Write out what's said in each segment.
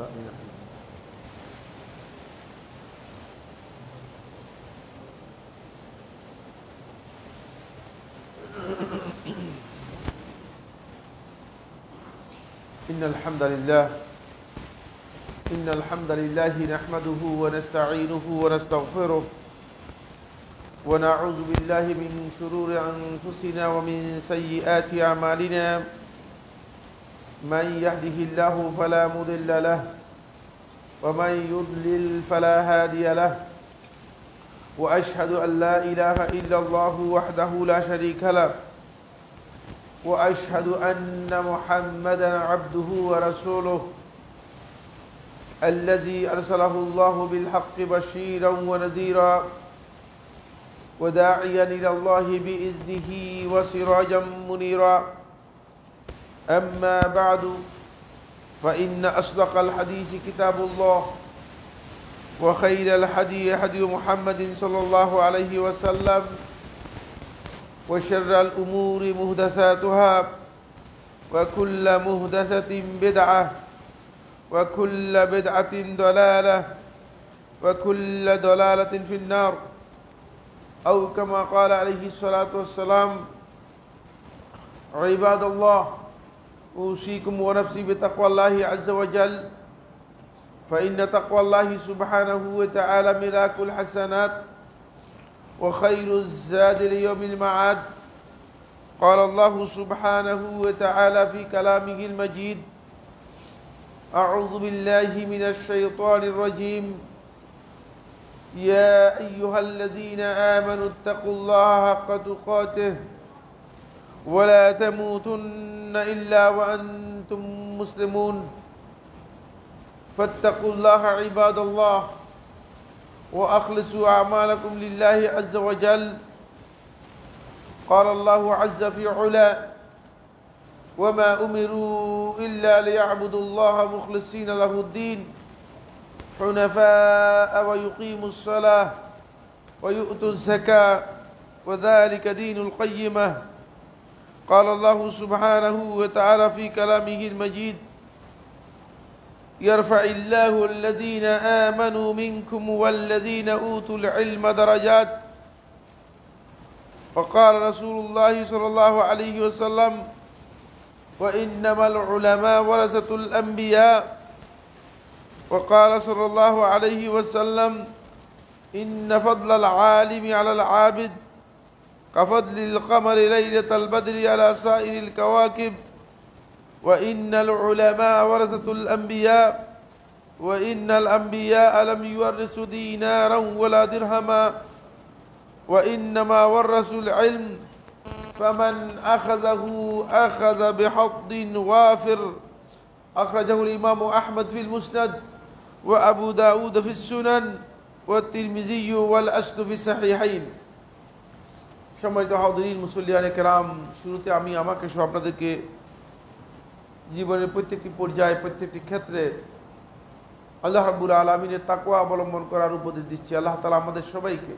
لا إله إلا الله. إن الحمد لله نحمده ونستعينه ونستغفره ونعوذ بالله من شرور أنفسنا ومن سيئات أعمالنا من يهده الله فلا مضل له ومن يضلل فلا هادي له وأشهد أن لا إله إلا الله وحده لا شريك له وأشهد أن محمدا عبده ورسوله الذي أرسله الله بالحق بشيرا ونذيرا وداعيا إلى الله بإذنه وسراجا منيرا أما بعد فإن أصدق الحديث كتاب الله وخير الهدي هدي محمد صلى الله عليه وسلم وشر الأمور محدثاتها وكل محدثة بدعة وكل بدعة ضلالة وكل ضلالة في النار أو كما قال عليه الصلاة والسلام عباد الله أوصيكم ونفسي بتقوى الله عز وجل فإن تقوى الله سبحانه وتعالى ملاك الحسنات وخير الزاد ليوم المعاد قال الله سبحانه وتعالى في كلامه المجيد أعوذ بالله من الشيطان الرجيم يا أيها الذين آمنوا اتقوا الله حق تقاته ولا تموتن إلا وأنتم مسلمون فاتقوا الله عباد الله وأخلصوا أعمالكم لله عز وجل قال الله عز في علا وما أمروا إلا ليعبدوا الله مخلصين له الدين حنفاء ويقيموا الصلاة ويؤتوا الزكاة وذلك دين القيمة قال الله سبحانه وتعالى في كلامه المجيد يرفع الله الذين آمنوا منكم والذين أوتوا العلم درجات وقال رسول الله صلى الله عليه وسلم وإنما العلماء ورثة الأنبياء وقال صلى الله عليه وسلم إن فضل العالم على العابد كفضل القمر ليلة البدر على سائر الكواكب وإن العلماء ورثة الأنبياء وإن الأنبياء لم يورثوا دينارا ولا درهما وإنما ورثوا العلم فمن أخذه أخذ بحظ وافر أخرجه الإمام أحمد في المسند وأبو داود في السنن والترمذي والأصل في الصحيحين সম্মানিত হাজিরিন মুসল্লিয়ানে কেরাম শুরুতে আমি আমাকে সহ আপনাদেরকে জীবনের প্রত্যেকটি পর্যায়ে প্রত্যেকটি ক্ষেত্রে আল্লাহ রাব্বুল আলামিনের তাকওয়া অবলম্বন করার উপদেশ দিচ্ছি আল্লাহ তাআলা আমাদের সবাইকে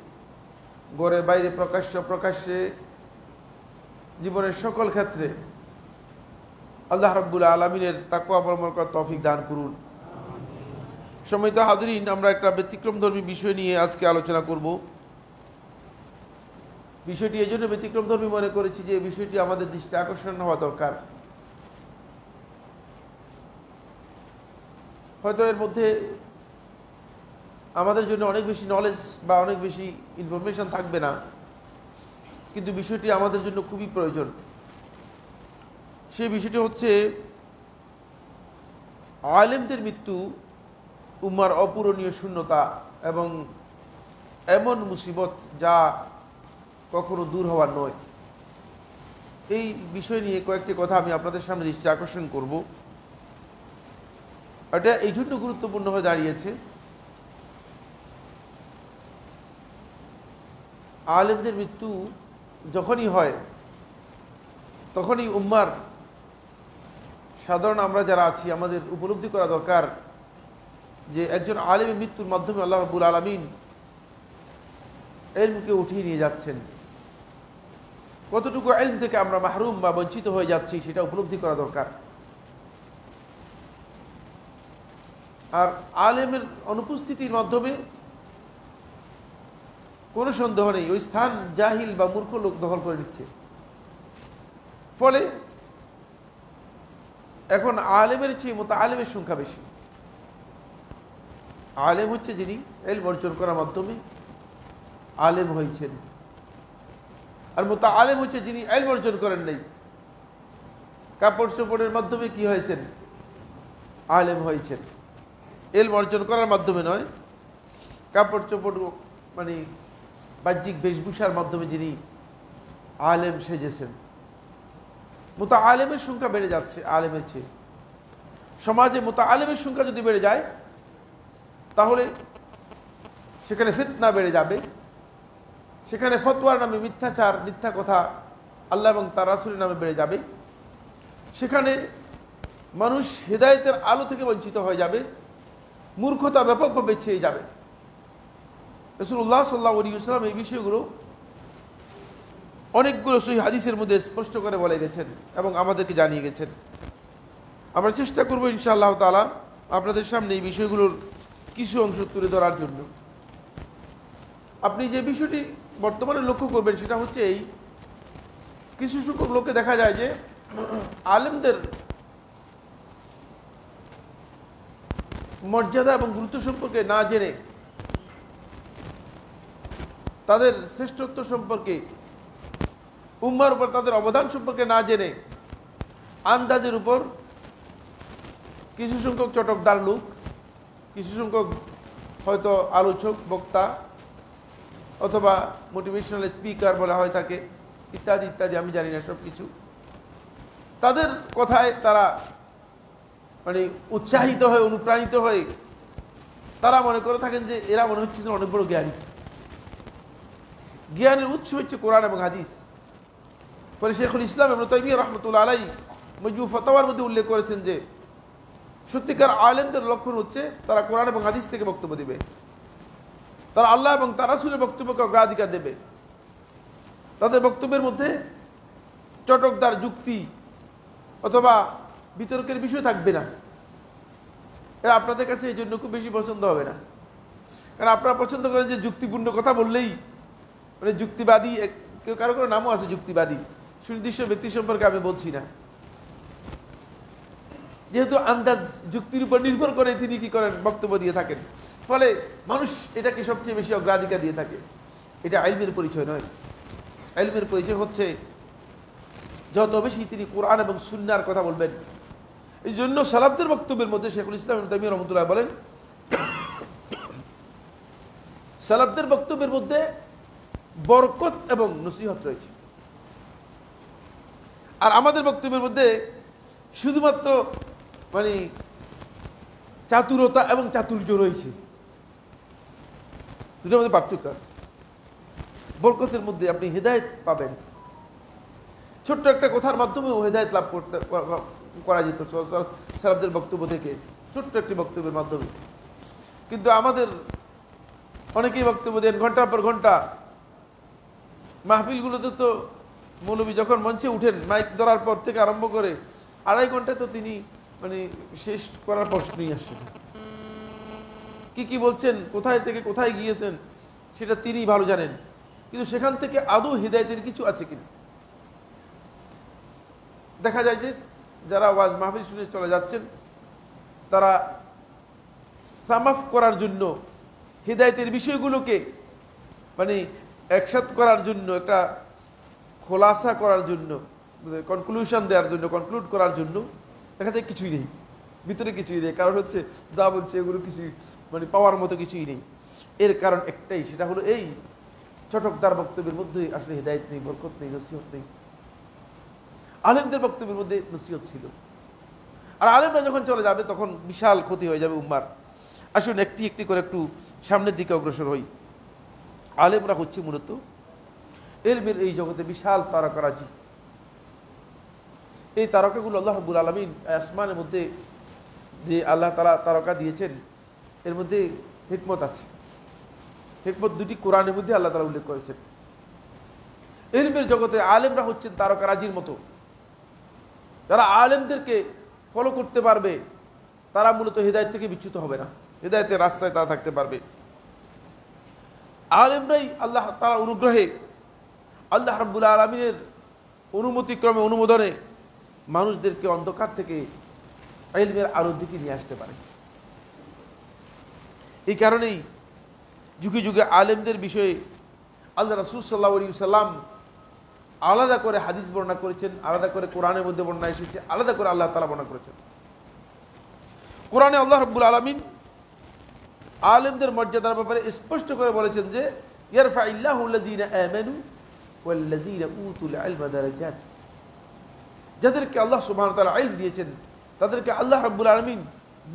ঘরে বাইরে প্রকাশ্যে জীবনের সকল ক্ষেত্রে আল্লাহ রাব্বুল আলামিনের তাকওয়া অবলম্বন করার তৌফিক দান করুন সম্মানিত হাজিরিন আমরা একটা ব্যতিক্রমধর্মী বিষয় নিয়ে আজকে আলোচনা করব বিষয়টি এই জন্য ব্যতিক্রমধর্মী মনে করেছি যে এই বিষয়টি আমাদের দৃষ্টি আকর্ষণ হওয়া দরকার হয়তো এর মধ্যে আমাদের জন্য অনেক বেশি নলেজ বা অনেক বেশি ইনফরমেশন থাকবে না কিন্তু বিষয়টি আমাদের জন্য খুবই প্রয়োজন সেই বিষয়টি হচ্ছে আলেমদের মৃত্যু উম্মার অপূরণীয় শূন্যতা এবং এমন মুসিবত যা কখনো দূর হওয়ার নয় এই বিষয় নিয়ে কয়েকটি কথা আমি আপনাদের সামনে দৃষ্টি আকর্ষণ করব এটা এই জন্য গুরুত্বপূর্ণ হয়ে দাঁড়িয়েছে আলেমদের মৃত্যু যখনই হয় তখনই উম্মার সাধারণ আমরা যারা আছি আমাদের উপলব্ধি করা দরকার যে একজন আলেমের মৃত্যুর মাধ্যমে আল্লাহ রাব্বুল আলামিন ইলমকে উঠিয়ে নিয়ে যাচ্ছেন কতটুকু ইলম থেকে আমরা মাহরুম বা বঞ্চিত হয়ে যাচ্ছি সেটা উপলব্ধি করা দরকার আর আলেমের অনুপস্থিতির মাধ্যমে কোনো সন্দেহ নেই ওই স্থান জাহিল বা মূর্খ লোক দখল করে নিচ্ছে। ফলে এখন আলেমের চেয়ে মুতাআল্লিমের সংখ্যা বেশি। আলেম হচ্ছে যিনি ইলম অর্জন করার মাধ্যমে আলেম হয়েছেন, আর মুতাআল্লিম হচ্ছে যিনি ইলম অর্জন করেন নাই, কাপড় চোপড়ের মাধ্যমে কি হয়েছেন, আলেম হয়েছেন। ইলম অর্জন করার মাধ্যমে নয়, কাপড় চোপড় মানে বাহ্যিক বেশভূষার মাধ্যমে যিনি আলেম সেজেছেন। মুতাআল্লিমের সংখ্যা বেড়ে যাচ্ছে আলেমের চেয়ে। সমাজে মুতাআল্লিমের সংখ্যা যদি বেড়ে যায় তাহলে সেখানে ফিতনা বেড়ে যাবে, সেখানে ফতোয়ার নামে মিথ্যাচার, মিথ্যা কথা আল্লাহ এবং তার রাসূলের নামে বেড়ে যাবে, সেখানে মানুষ হেদায়েতের আলো থেকে বঞ্চিত হয়ে যাবে, মূর্খতা ব্যাপকভাবে ছেয়ে যাবে। রাসূলুল্লাহ সাল্লাল্লাহু আলাইহি ওয়াসাল্লাম এই বিষয়গুলো অনেকগুলো সহিহ হাদিসের মধ্যে স্পষ্ট করে বলে গেছেন এবং আমাদেরকে জানিয়ে গেছেন। আমরা চেষ্টা করব ইনশাআল্লাহ তাআলা আপনাদের সামনে এই বিষয়গুলোর কিছু অংশ তুলে ধরার জন্য। আপনি যে বিষয়টি বর্তমানে লক্ষ্য করবেন সেটা হচ্ছে এই, কিছু সংখ্যক লোককে দেখা যায় যে আলেমদের মর্যাদা এবং গুরুত্ব সম্পর্কে না জেনে, তাদের শ্রেষ্ঠত্ব সম্পর্কে, উম্মার উপর তাদের অবদান সম্পর্কে না জেনে আন্দাজের উপর কিছু সংখ্যক চটকদার লোক, কিছু সংখ্যক হয়তো আলোচক, বক্তা অথবা মোটিভেশনাল স্পিকার বলা হয় থাকে, ইত্যাদি ইত্যাদি, আমি জানি না সব কিছু, তাদের কথায় তারা মানে উৎসাহিত হয়ে, অনুপ্রাণিত হয়ে তারা মনে করে থাকেন যে এরা মনে হচ্ছে অনেক বড় জ্ঞানী। জ্ঞানের উৎস হচ্ছে কোরআন এবং হাদিস। ফলে শেখুল ইসলাম ইবনে তাইমিয়া রাহমাতুল্লাহ আলাইহি মজমু ফাতাওয়ার মধ্যে উল্লেখ করেছেন যে সত্যিকার আলেমদের লক্ষণ হচ্ছে তারা কোরআন এবং হাদিস থেকে বক্তব্য দেবে, তারা আল্লাহ এবং তার রাসূলের বক্তব্যকে অগ্রাধিকার দেবে, তাদের বক্তব্যের মধ্যে চটকদার যুক্তি অথবা বিতর্কের বিষয় থাকবে না। এটা আপনাদের কাছে এই জন্য খুব বেশি পছন্দ হবে না, কারণ আপনারা পছন্দ করেন যে যুক্তিপূর্ণ কথা বললেই মানে যুক্তিবাদী, কেউ কারো কারো নামও আছে যুক্তিবাদী, সুনির্দিষ্ট ব্যক্তি সম্পর্কে আমি বলছি না, যেহেতু আন্দাজ যুক্তির উপর নির্ভর করে তিনি কি করেন, বক্তব্য দিয়ে থাকেন। ফলে মানুষ এটাকে সবচেয়ে বেশি অগ্রাধিকার দিয়ে থাকে। এটা ইলমের পরিচয় নয়। ইলমের পরিচয় হচ্ছে যত বেশি তিনি কোরআন এবং সুন্নাহর কথা বলবেন। এই জন্য সালাফদের বক্তব্যের মধ্যে শেখুল ইসলাম ইবনে তাইমিয়া রাহমাতুল্লাহ বলেন, সালাফদের বক্তব্যের মধ্যে বরকত এবং নসিহত রয়েছে, আর আমাদের বক্তব্যের মধ্যে শুধুমাত্র মানে চাতুরতা এবং চাতুর্য রয়েছে। দুটোর মধ্যে পার্থক্য আছে। বরকতের মধ্যে আপনি হেদায়েত পাবেন, ছোট্ট একটা কথার মাধ্যমেও হেদায়েত লাভ করা যেত সালাফদের বক্তব্য থেকে, ছোট্ট একটি বক্তব্যের মাধ্যমে। কিন্তু আমাদের অনেকেই বক্তব্য দেন ঘন্টার পর ঘন্টা। মাহফিলগুলোতে তো মৌলবী যখন মঞ্চে উঠেন মাইক ধরার পর থেকে আরম্ভ করে 2.5 ঘন্টা তো তিনি মানে শেষ করার প্রশ্নই আসে না। কি বলছেন, কোথায় থেকে কোথায় গিয়েছেন সেটা তিনিই ভালো জানেন, কিন্তু সেখান থেকে আদৌ হিদায়াতের কিছু আছে কিনা। দেখা যায় যে যারা ওয়াজ মাহফিল শুনে চলে যাচ্ছেন তারা সামাফ করার জন্য, হিদায়াতের বিষয়গুলোকে মানে একসাথ করার জন্য, একটা খোলাসা করার জন্য, কনক্লুশন দেওয়ার জন্য, কনক্লুড করার জন্য দেখা যায় কিছুই নেই, ভিতরে কিছুই নেই। কারণ হচ্ছে যা বলছে এগুলো কিছুই মানে পাওয়ার মতো কিছুই নেই। এর কারণ একটাই, সেটা হলো এই চটকদার বক্তব্যের মধ্যে আসলে হিদায়াত নেই, বরকত নেই, নসিহত নেই। আলেমদের বক্তব্যের মধ্যে নসিহত ছিল। আর আলেমরা যখন চলে যাবে তখন বিশাল ক্ষতি হয়ে যাবে উম্মার। আসুন একটি একটি করে একটু সামনের দিকে অগ্রসর হই। আলেমরা হচ্ছে মূলত ইলমের এই জগতে বিশাল তারকারাজি। এই তারকাগুলো আল্লাহ রাব্বুল আলামিন আসমানের মধ্যে যে আল্লাহ তাআলা তারকা দিয়েছেন এর মধ্যে হিকমত আছে। হিকমত দুটি কোরআনের মধ্যে আল্লাহ তাআলা উল্লেখ করেছেন। ইলমের জগতে আলেমরা হচ্ছেন তারকারাজির মতো, যারা আলেমদেরকে ফলো করতে পারবে, তারা মূলত হেদায়েত থেকে বিচ্যুত হবে না, হেদায়েতের রাস্তায় তারা থাকতে পারবে। আলেমরাই আল্লাহ তাআলার অনুগ্রহে, আল্লাহ রাব্বুল আলামিনের অনুমতিক্রমে, অনুমোদনে মানুষদেরকে অন্ধকার থেকে ইলমের আলোর দিকে নিয়ে আসতে পারে। এই কারণেই যুগে যুগে আলেমদের বিষয়ে আল্লাহ রাসূল সাল্লাল্লাহু আলাইহি ওয়াসাল্লাম আলাদা করে হাদিস বর্ণনা করেছেন, আলাদা করে কোরআনের মধ্যে বর্ণনা এসেছে, আলাদা করে আল্লাহ তাআলা বর্ণনা করেছেন। কোরআনে আল্লাহ রাব্বুল আলামিন আলেমদের মর্যাদার ব্যাপারে স্পষ্ট করে বলেছেন যে ইয়ারফাইল্লাহু আল্লাযীনা আমানু ওয়াল্লাযীনা উতুল ইলমা দারাজাত। যাদেরকে আল্লাহ সুবহানাহু ওয়া তাআলা ইলম দিয়েছেন তাদেরকে আল্লাহ রাব্বুল আলামিন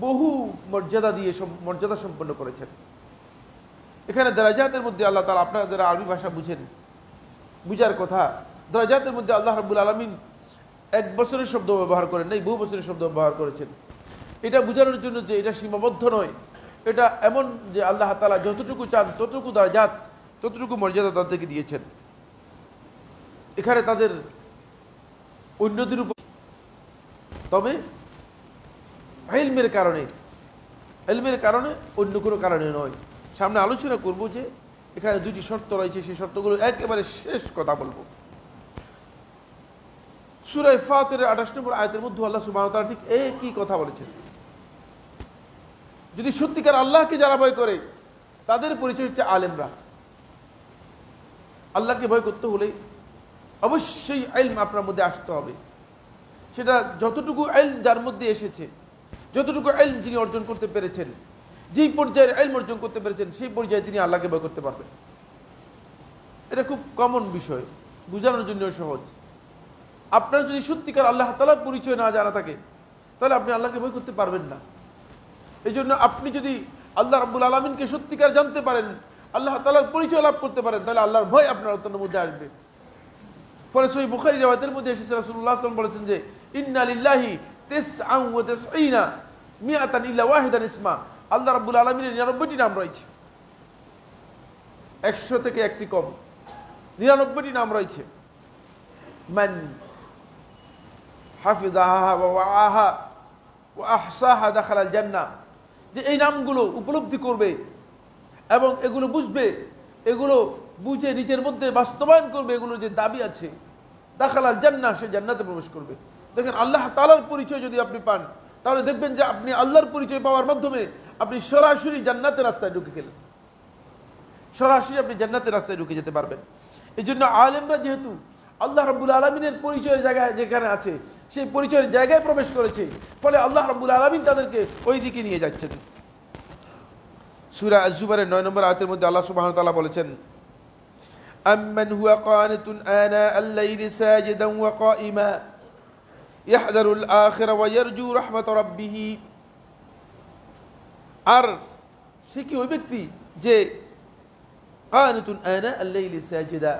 বহু মর্যাদা দিয়ে মর্যাদা সম্পন্ন করেছেন। এখানে দারাজাতের মধ্যে আল্লাহ তাআলা, আপনারা যারা আরবি ভাষা বুঝেন, বুঝার কথা, দারাজাতের মধ্যে আল্লাহ রাব্বুল আলামিন এক বছরের শব্দ ব্যবহার করেন নাই, বহু বছরের শব্দ ব্যবহার করেছেন। এটা বোঝানোর জন্য যে এটা সীমাবদ্ধ নয়, এটা এমন যে আল্লাহ তাআলা যতটুকু চান ততটুকু দারাজাত, ততটুকু মর্যাদা তাদেরকে দিয়েছেন। এখানে তাদের অন্যদের উপর, তবে ইলমের কারণে অন্য কোনো কারণে নয়। সামনে আলোচনা করব যে এখানে দুটি শর্ত রয়েছে, সেই শর্তগুলো একেবারে শেষ কথা বলবো। সূরা ফাতিরের 28 নম্বর আয়াতের মধ্যে আল্লাহ সুবহানাহু ওয়া তাআলা ঠিক একই কথা বলেছেন। যদি সত্যিকার আল্লাহকে যারা ভয় করে তাদের পরিচয় হচ্ছে আলেমরা। আল্লাহকে ভয় করতে হলে অবশ্যই ইলম আপনার মধ্যে আসতে হবে। সেটা যতটুকু ইলম যার মধ্যে এসেছে, যতটুকু ইলম যিনি অর্জন করতে পেরেছেন, যেই পর্যায়ের ইলম অর্জন করতে পেরেছেন সেই পর্যায়ে তিনি আল্লাহকে ভয় করতে পারবেন। এটা খুব কমন বিষয়, বোঝানোর জন্য সহজ। আপনার যদি সত্যিকার আল্লাহ তাআলার পরিচয় না জানা থাকে তাহলে আপনি আল্লাহকে ভয় করতে পারবেন না। এই জন্য আপনি যদি আল্লাহ রাব্বুল আলামিনকে সত্যিকার জানতে পারেন, আল্লাহ তাআলার পরিচয় লাভ করতে পারেন, তাহলে আল্লাহর ভয় আপনার অন্তরের মধ্যে আসবে। ফলে সহিহ বুখারী riwayতের মধ্যে এসেছে রাসূলুল্লাহ সাল্লাল্লাহু আলাইহি ওয়াসাল্লাম বলেছেন যে ইন্না লিল্লাহি 99 মিআতান ইল্লা ওয়াহিদান ইসমা। আল্লাহ রাব্বুল আলামিনের 99টি নাম রয়েছে, 100 থেকে একটি কম, 99টি নাম রয়েছে। মান হাফিযাহা ওয়া ওয়াআহা ওয়া আহসাহা দাখালাল জান্নাহ। যে এই নামগুলো উপলব্ধি করবে এবং এগুলো বুঝবে, এগুলো বুঝে নিজের মধ্যে বাস্তবায়ন করবে, এগুলো যে দাবি আছে, দাখালাল জান্নাহ, সে জান্নাতে প্রবেশ করবে। দেখেন, আল্লাহ তাআলার পরিচয় যদি আপনি পান তাহলে দেখবেন যে আপনি আল্লাহর পরিচয় পাওয়ার মাধ্যমে আপনি সরাসরি জান্নাতের রাস্তায় ঢুকে গেলেন, সরাসরি আপনি জান্নাতের রাস্তায় ঢুকে যেতে পারবেন। এই জন্য আলেমরা যেহেতু আল্লাহ রাব্বুল আলামিনের পরিচয়ের জায়গায় যেখানে আছে সেই পরিচয়ের জায়গায় প্রবেশ করেছে, ফলে আল্লাহ রাব্বুল আলামিন তাদেরকে ওই দিকে নিয়ে যাচ্ছেন। সূরা আয-যুমারের 9 নম্বর আয়াতের মধ্যে আল্লাহ সুবহানাহু ওয়া তাআলা বলেছেন আম্মান হুয়া কানিতুন আনা আল-লাইলি সাজিদান ওয়া কাইমা ইয়াহযারুল আখিরা ওয়া ইয়ারজু রাহমাত রাব্বিহ। আর সে কি ওই ব্যক্তি যে কানিতুন আনা আল-লাইলি সাজিদা,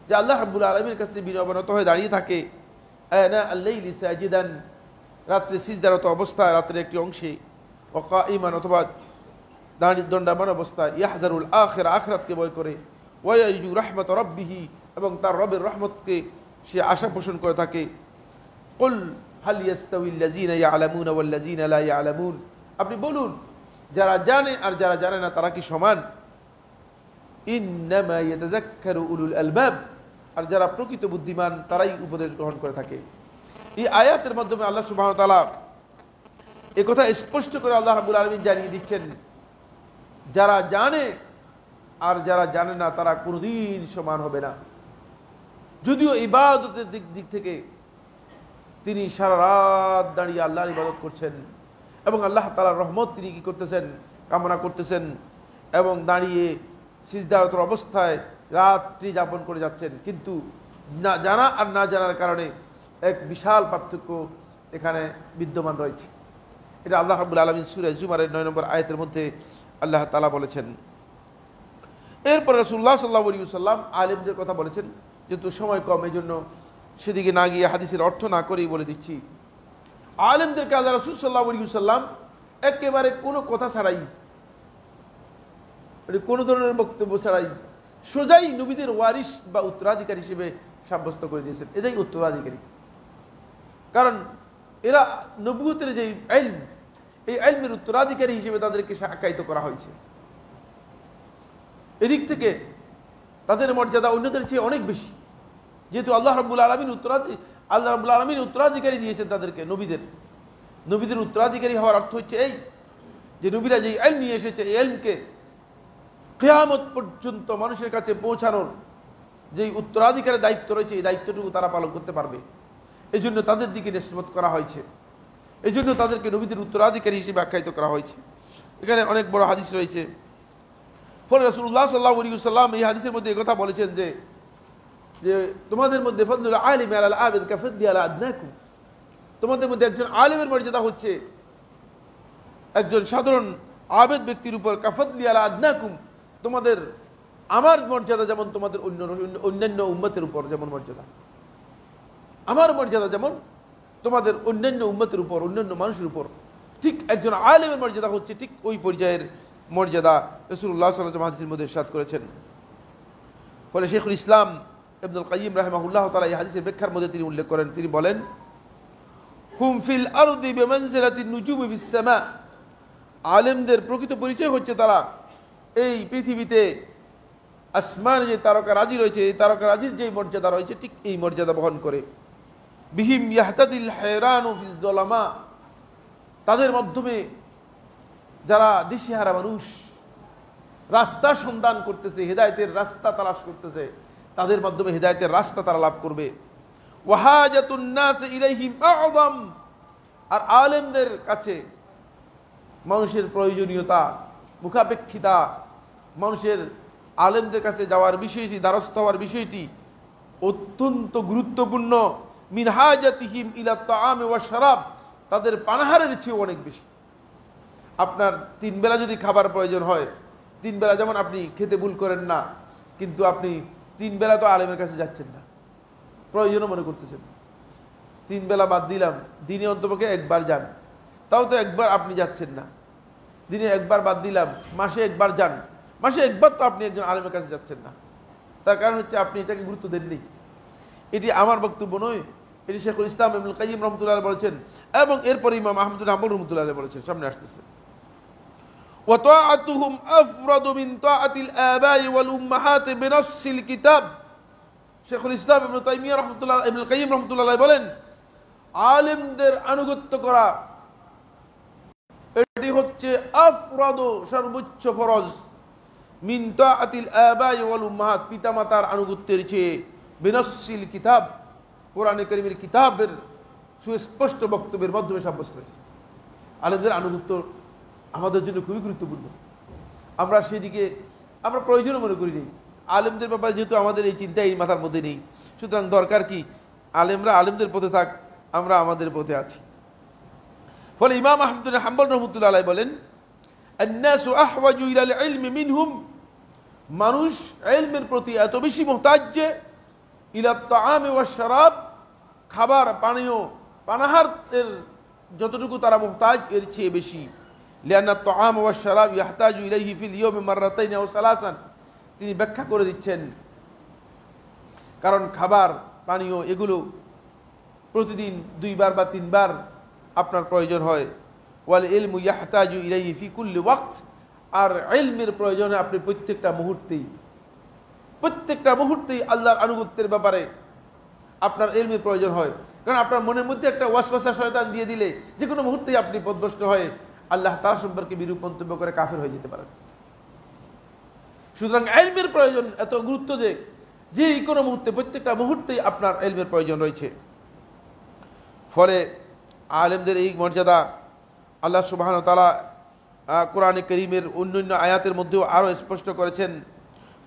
যে আল্লাহ রাব্বুল আলামিনের কাছে বিনয়নত হয়ে দাঁড়িয়ে থাকে, আনা আল-লাইলি সাজিদান, রাত্রে সিজদারত অবস্থায়, রাত্রের একটি অংশে, ওয়া কাইমান, অথবা দাঁড়িয়ে দণ্ডায়মান অবস্থায়, ইয়াহযারুল আখিরা, আখিরাতকে ভয় করে, ওয়া ইয়ারজু রাহমাত রাব্বিহ, এবং তার রবের রহমতকে সে আশা পোষণ করে থাকে। কুল হাল ইয়াস্তাউল লাযীনা ইয়ালামুনা ওয়াল লাযীনা লা ইয়ালামুন, আপনি বলুন যারা জানে আর যারা জানে না তারা কি সমান? ইন্নামা ইয়াতাযাক্কারু উলুল আলবাব, আর যারা প্রকৃত বুদ্ধিমান তারাই উপদেশ গ্রহণ করে থাকে। এই আয়াতের মাধ্যমে আল্লাহ সুবহানাহু ওয়া তাআলা এই কথা স্পষ্ট করে আল্লাহ রাব্বুল আলামিন জানিয়ে দিচ্ছেন, যারা জানে আর যারা জানে না তারা কোনোদিন সমান হবে না। যদিও ইবাদতের দিক থেকে তিনি সারা রাত দাঁড়িয়ে আল্লাহর ইবাদত করছেন এবং আল্লাহ তাআলার রহমত তিনি কি করতেছেন, কামনা করতেছেন, এবং দাঁড়িয়ে সিজদারত অবস্থায় রাত্রি যাপন করে যাচ্ছেন, কিন্তু না জানা আর না জানার কারণে এক বিশাল পার্থক্য এখানে বিদ্যমান রয়েছে। এটা আল্লাহ রাব্বুল আলামিন সূরা জুমারের 9 নম্বর আয়াতের মধ্যে আল্লাহ তাআলা বলেছেন। এরপর রাসূলুল্লাহ সাল্লাল্লাহু আলাইহি ওয়াসাল্লাম আলেমদের কথা বলেছেন, যেহেতু সময় কম এই জন্য সেদিকে না গিয়ে হাদিসের অর্থ না করেই বলে দিচ্ছি। আলেমদেরকে আল্লাহ রাসূল সাল্লাল্লাহু আলাইহি ওয়াসাল্লাম একেবারে কোনো কথা ছাড়াই, কোনো ধরনের বক্তব্য ছাড়াই সোজাই নবীদের ওয়ারিস বা উত্তরাধিকারী হিসেবে সাব্যস্ত করে দিয়েছেন। এটাই উত্তরাধিকারী, কারণ এরা নবুয়তের যে ইলম এই ইলমের উত্তরাধিকারী হিসেবে তাদেরকে আখ্যায়িত করা হয়েছে। এদিক থেকে তাদের মর্যাদা অন্যদের চেয়ে অনেক বেশি, যেহেতু আল্লাহ রাব্বুল আলামিন উত্তরাধিকারী দিয়েছেন তাদেরকে। নবীদের উত্তরাধিকারী হওয়ার অর্থ হচ্ছে এই যে নবীরা যে ইলম নিয়ে এসেছে, এই ইলমকে কিয়ামত পর্যন্ত মানুষের কাছে পৌঁছানোর যে উত্তরাধিকারের দায়িত্ব রয়েছে, এই দায়িত্বটুকু তারা পালন করতে পারবে। এই জন্য তাদের দিকে নিসবত করা হয়েছে, এই জন্য তাদেরকে নবীদের উত্তরাধিকারী হিসেবে আখ্যায়িত করা হয়েছে। এখানে অনেক বড় হাদিস রয়েছে। ফলে রাসূলুল্লাহ সাল্লাল্লাহু আলাইহি ওয়াসাল্লাম এই হাদিসের মধ্যে এই কথা বলেছেন যে তোমাদের মধ্যে ফাদলুল আলিম আলাল আবিদ কাফাদলি আলা আদনাকুম, তোমাদের মধ্যে একজন আলিমের মর্যাদা হচ্ছে একজন সাধারণ আবেদ ব্যক্তির উপর, কাফাদলি আলা আদনাকুম, তোমাদের আমার মর্যাদা যেমন তোমাদের অন্যান্য উম্মতের উপর যেমন মর্যাদা, আমার মর্যাদা যেমন তোমাদের অন্যান্য উম্মতের উপর, অন্যান্য মানুষের উপর, ঠিক একজন আলেমের মর্যাদা হচ্ছে ঠিক ওই পর্যায়ের মর্যাদা রাসূলুল্লাহ সাল্লাল্লাহু আলাইহি ওয়াসাল্লাম হাদিসের মধ্যে ইরশাদ করেছেন। ফলে শাইখুল ইসলাম ইবনুল কাইয়্যিম রাহিমাহুল্লাহ তাআলা এই হাদিসের ব্যাখ্যার মধ্যে তিনি উল্লেখ করেন, তিনি বলেন হুম ফিল আরদি বিমানজিলাতিন নুজুমি ফিস সামা, আলেমদের প্রকৃত পরিচয় হচ্ছে তারা এই পৃথিবীতে আসমানে যে তারকারাজি রয়েছে, এই তারকারাজির যে মর্যাদা রয়েছে ঠিক এই মর্যাদা বহন করে। বিহিম ইয়াহতাদিল হায়রানু ফিজ যুলামা, তাদের মাধ্যমে যারা দিশেহারা মানুষ রাস্তা সন্ধান করতেছে, হেদায়েতের রাস্তা তালাশ করতেছে, তাদের মাধ্যমে হেদায়েতের রাস্তা তারা লাভ করবে। ওয়াহাজাতুন নাস ইলাইহিম আ'যাম, আর আলেমদের কাছে মানুষের প্রয়োজনীয়তা, মুখাপেক্ষিতা, মানুষের আলেমদের কাছে যাওয়ার বিষয়টি, দ্বারস্থ হওয়ার বিষয়টি অত্যন্ত গুরুত্বপূর্ণ। মিন হাজাতিহিম ইলা তাআমি ওয়া শারাব, তাদের পানাহারের চেয়ে অনেক বেশি। আপনার 3 বেলা যদি খাবার প্রয়োজন হয়, 3 বেলা যেমন আপনি খেতে ভুল করেন না, কিন্তু আপনি 3 বেলা তো আলেমের কাছে যাচ্ছেন না, প্রয়োজনও মনে করতেছেন। 3 বেলা বাদ দিলাম, দিনে অন্তপক্ষে একবার যান, তাও তো একবার আপনি যাচ্ছেন না। দিনে একবার বাদ দিলাম, মাসে একবার যান, মাসে একবার তো আপনি একজন আলেমের কাছে যাচ্ছেন না। তার কারণ হচ্ছে আপনি এটাকে গুরুত্ব দেননি। এটি আমার বক্তব্য নয়, এটি শাইখুল ইসলাম ইবনুল কাইয়্যিম রাহমাতুল্লাহ আলাইহি বলেছেন, এবং এরপর ইমাম আহমদ বিন হাম্বল রাহমাতুল্লাহ আলাইহি বলেছেন, সামনে আসতেছে। ওয়া তাআতুহুম আফরাদু মিন তাআতিল আবাই ওয়াল উম্মাহাত বিনাসসিল কিতাব। শাইখুল ইসলাম ইবনুল কাইয়্যিম রাহমাতুল্লাহ আলাইহি বলেন, আলেমদের আনুগত্য করা এটি হচ্ছে আফরাদু, সর্বোচ্চ ফরজ, মিন তাআতিল আবাই ওয়াল উম্মাহাত, পিতামাতার আনুগত্যের চেয়ে, বিনাসসিল কিতাব, কোরআনে কারীমের কিতাবের সুস্পষ্ট বক্তব্যের মাধ্যমে সাব্যস্ত হয়েছে। আলেমদের আনুগত্য আমাদের জন্য খুবই গুরুত্বপূর্ণ। আমরা সেদিকে আমরা প্রয়োজনও মনে করি নেই। আলেমদের ব্যাপারে যেহেতু আমাদের এই চিন্তা এই মাথার মধ্যে নেই, সুতরাং দরকার কি আলেমরা আলেমদের পথে থাক, আমরা আমাদের পথে আছি। ফলে ইমাম আহমদ বিন হাম্বল রাহমাতুল্লাহ আলাইহি বলেন, আন-নাসু আহওয়াজু ইলাল ইলমি মিনহুম, মানুষ ইলমের প্রতি এত বেশি মুহতাজ যে ইলা তাআমি ওয়াশ শারাব, খাবার পানীয় পানাহারের যতটুকু তারা মুহতাজ এর চেয়ে বেশি। লিআন্না তাআম ওয়াশ শারাব ইয়াহতাজু ইলাইহি ফিল ইয়াওমি মাররাতাইন আও সালাসান, তিনি ব্যাখ্যা করে দিচ্ছেন, কারণ খাবার পানীয় এগুলো প্রতিদিন 2 বার বা 3 বার আপনার প্রয়োজন হয়। ওয়াল ইলমু ইয়াহতাজু ইলাইহি ফি কুল্লি ওয়াক্ত, আর ইলমের প্রয়োজনে আপনি প্রত্যেকটা মুহূর্তেই আল্লাহর আনুগত্যের ব্যাপারে আপনার ইলমের প্রয়োজন হয়। কারণ আপনার মনের মধ্যে একটা ওয়াসওয়াসা শয়তান দিয়ে দিলে যে কোনো মুহূর্তেই আপনি পথভ্রষ্ট হয়ে আল্লাহ তাআলা সম্পর্কে বিরূপ মন্তব্য করে কাফের হয়ে যেতে পারেন। সুতরাং ইলমের প্রয়োজন এত গুরুত্ব যে কোনো মুহূর্তে, প্রত্যেকটা মুহূর্তেই আপনার ইলমের প্রয়োজন রয়েছে। ফলে আলেমদের এই মর্যাদা আল্লাহ সুবহানাহু ওয়া তাআলা কোরআনে কারীমের অন্যান্য আয়াতের মধ্যেও আরও স্পষ্ট করেছেন।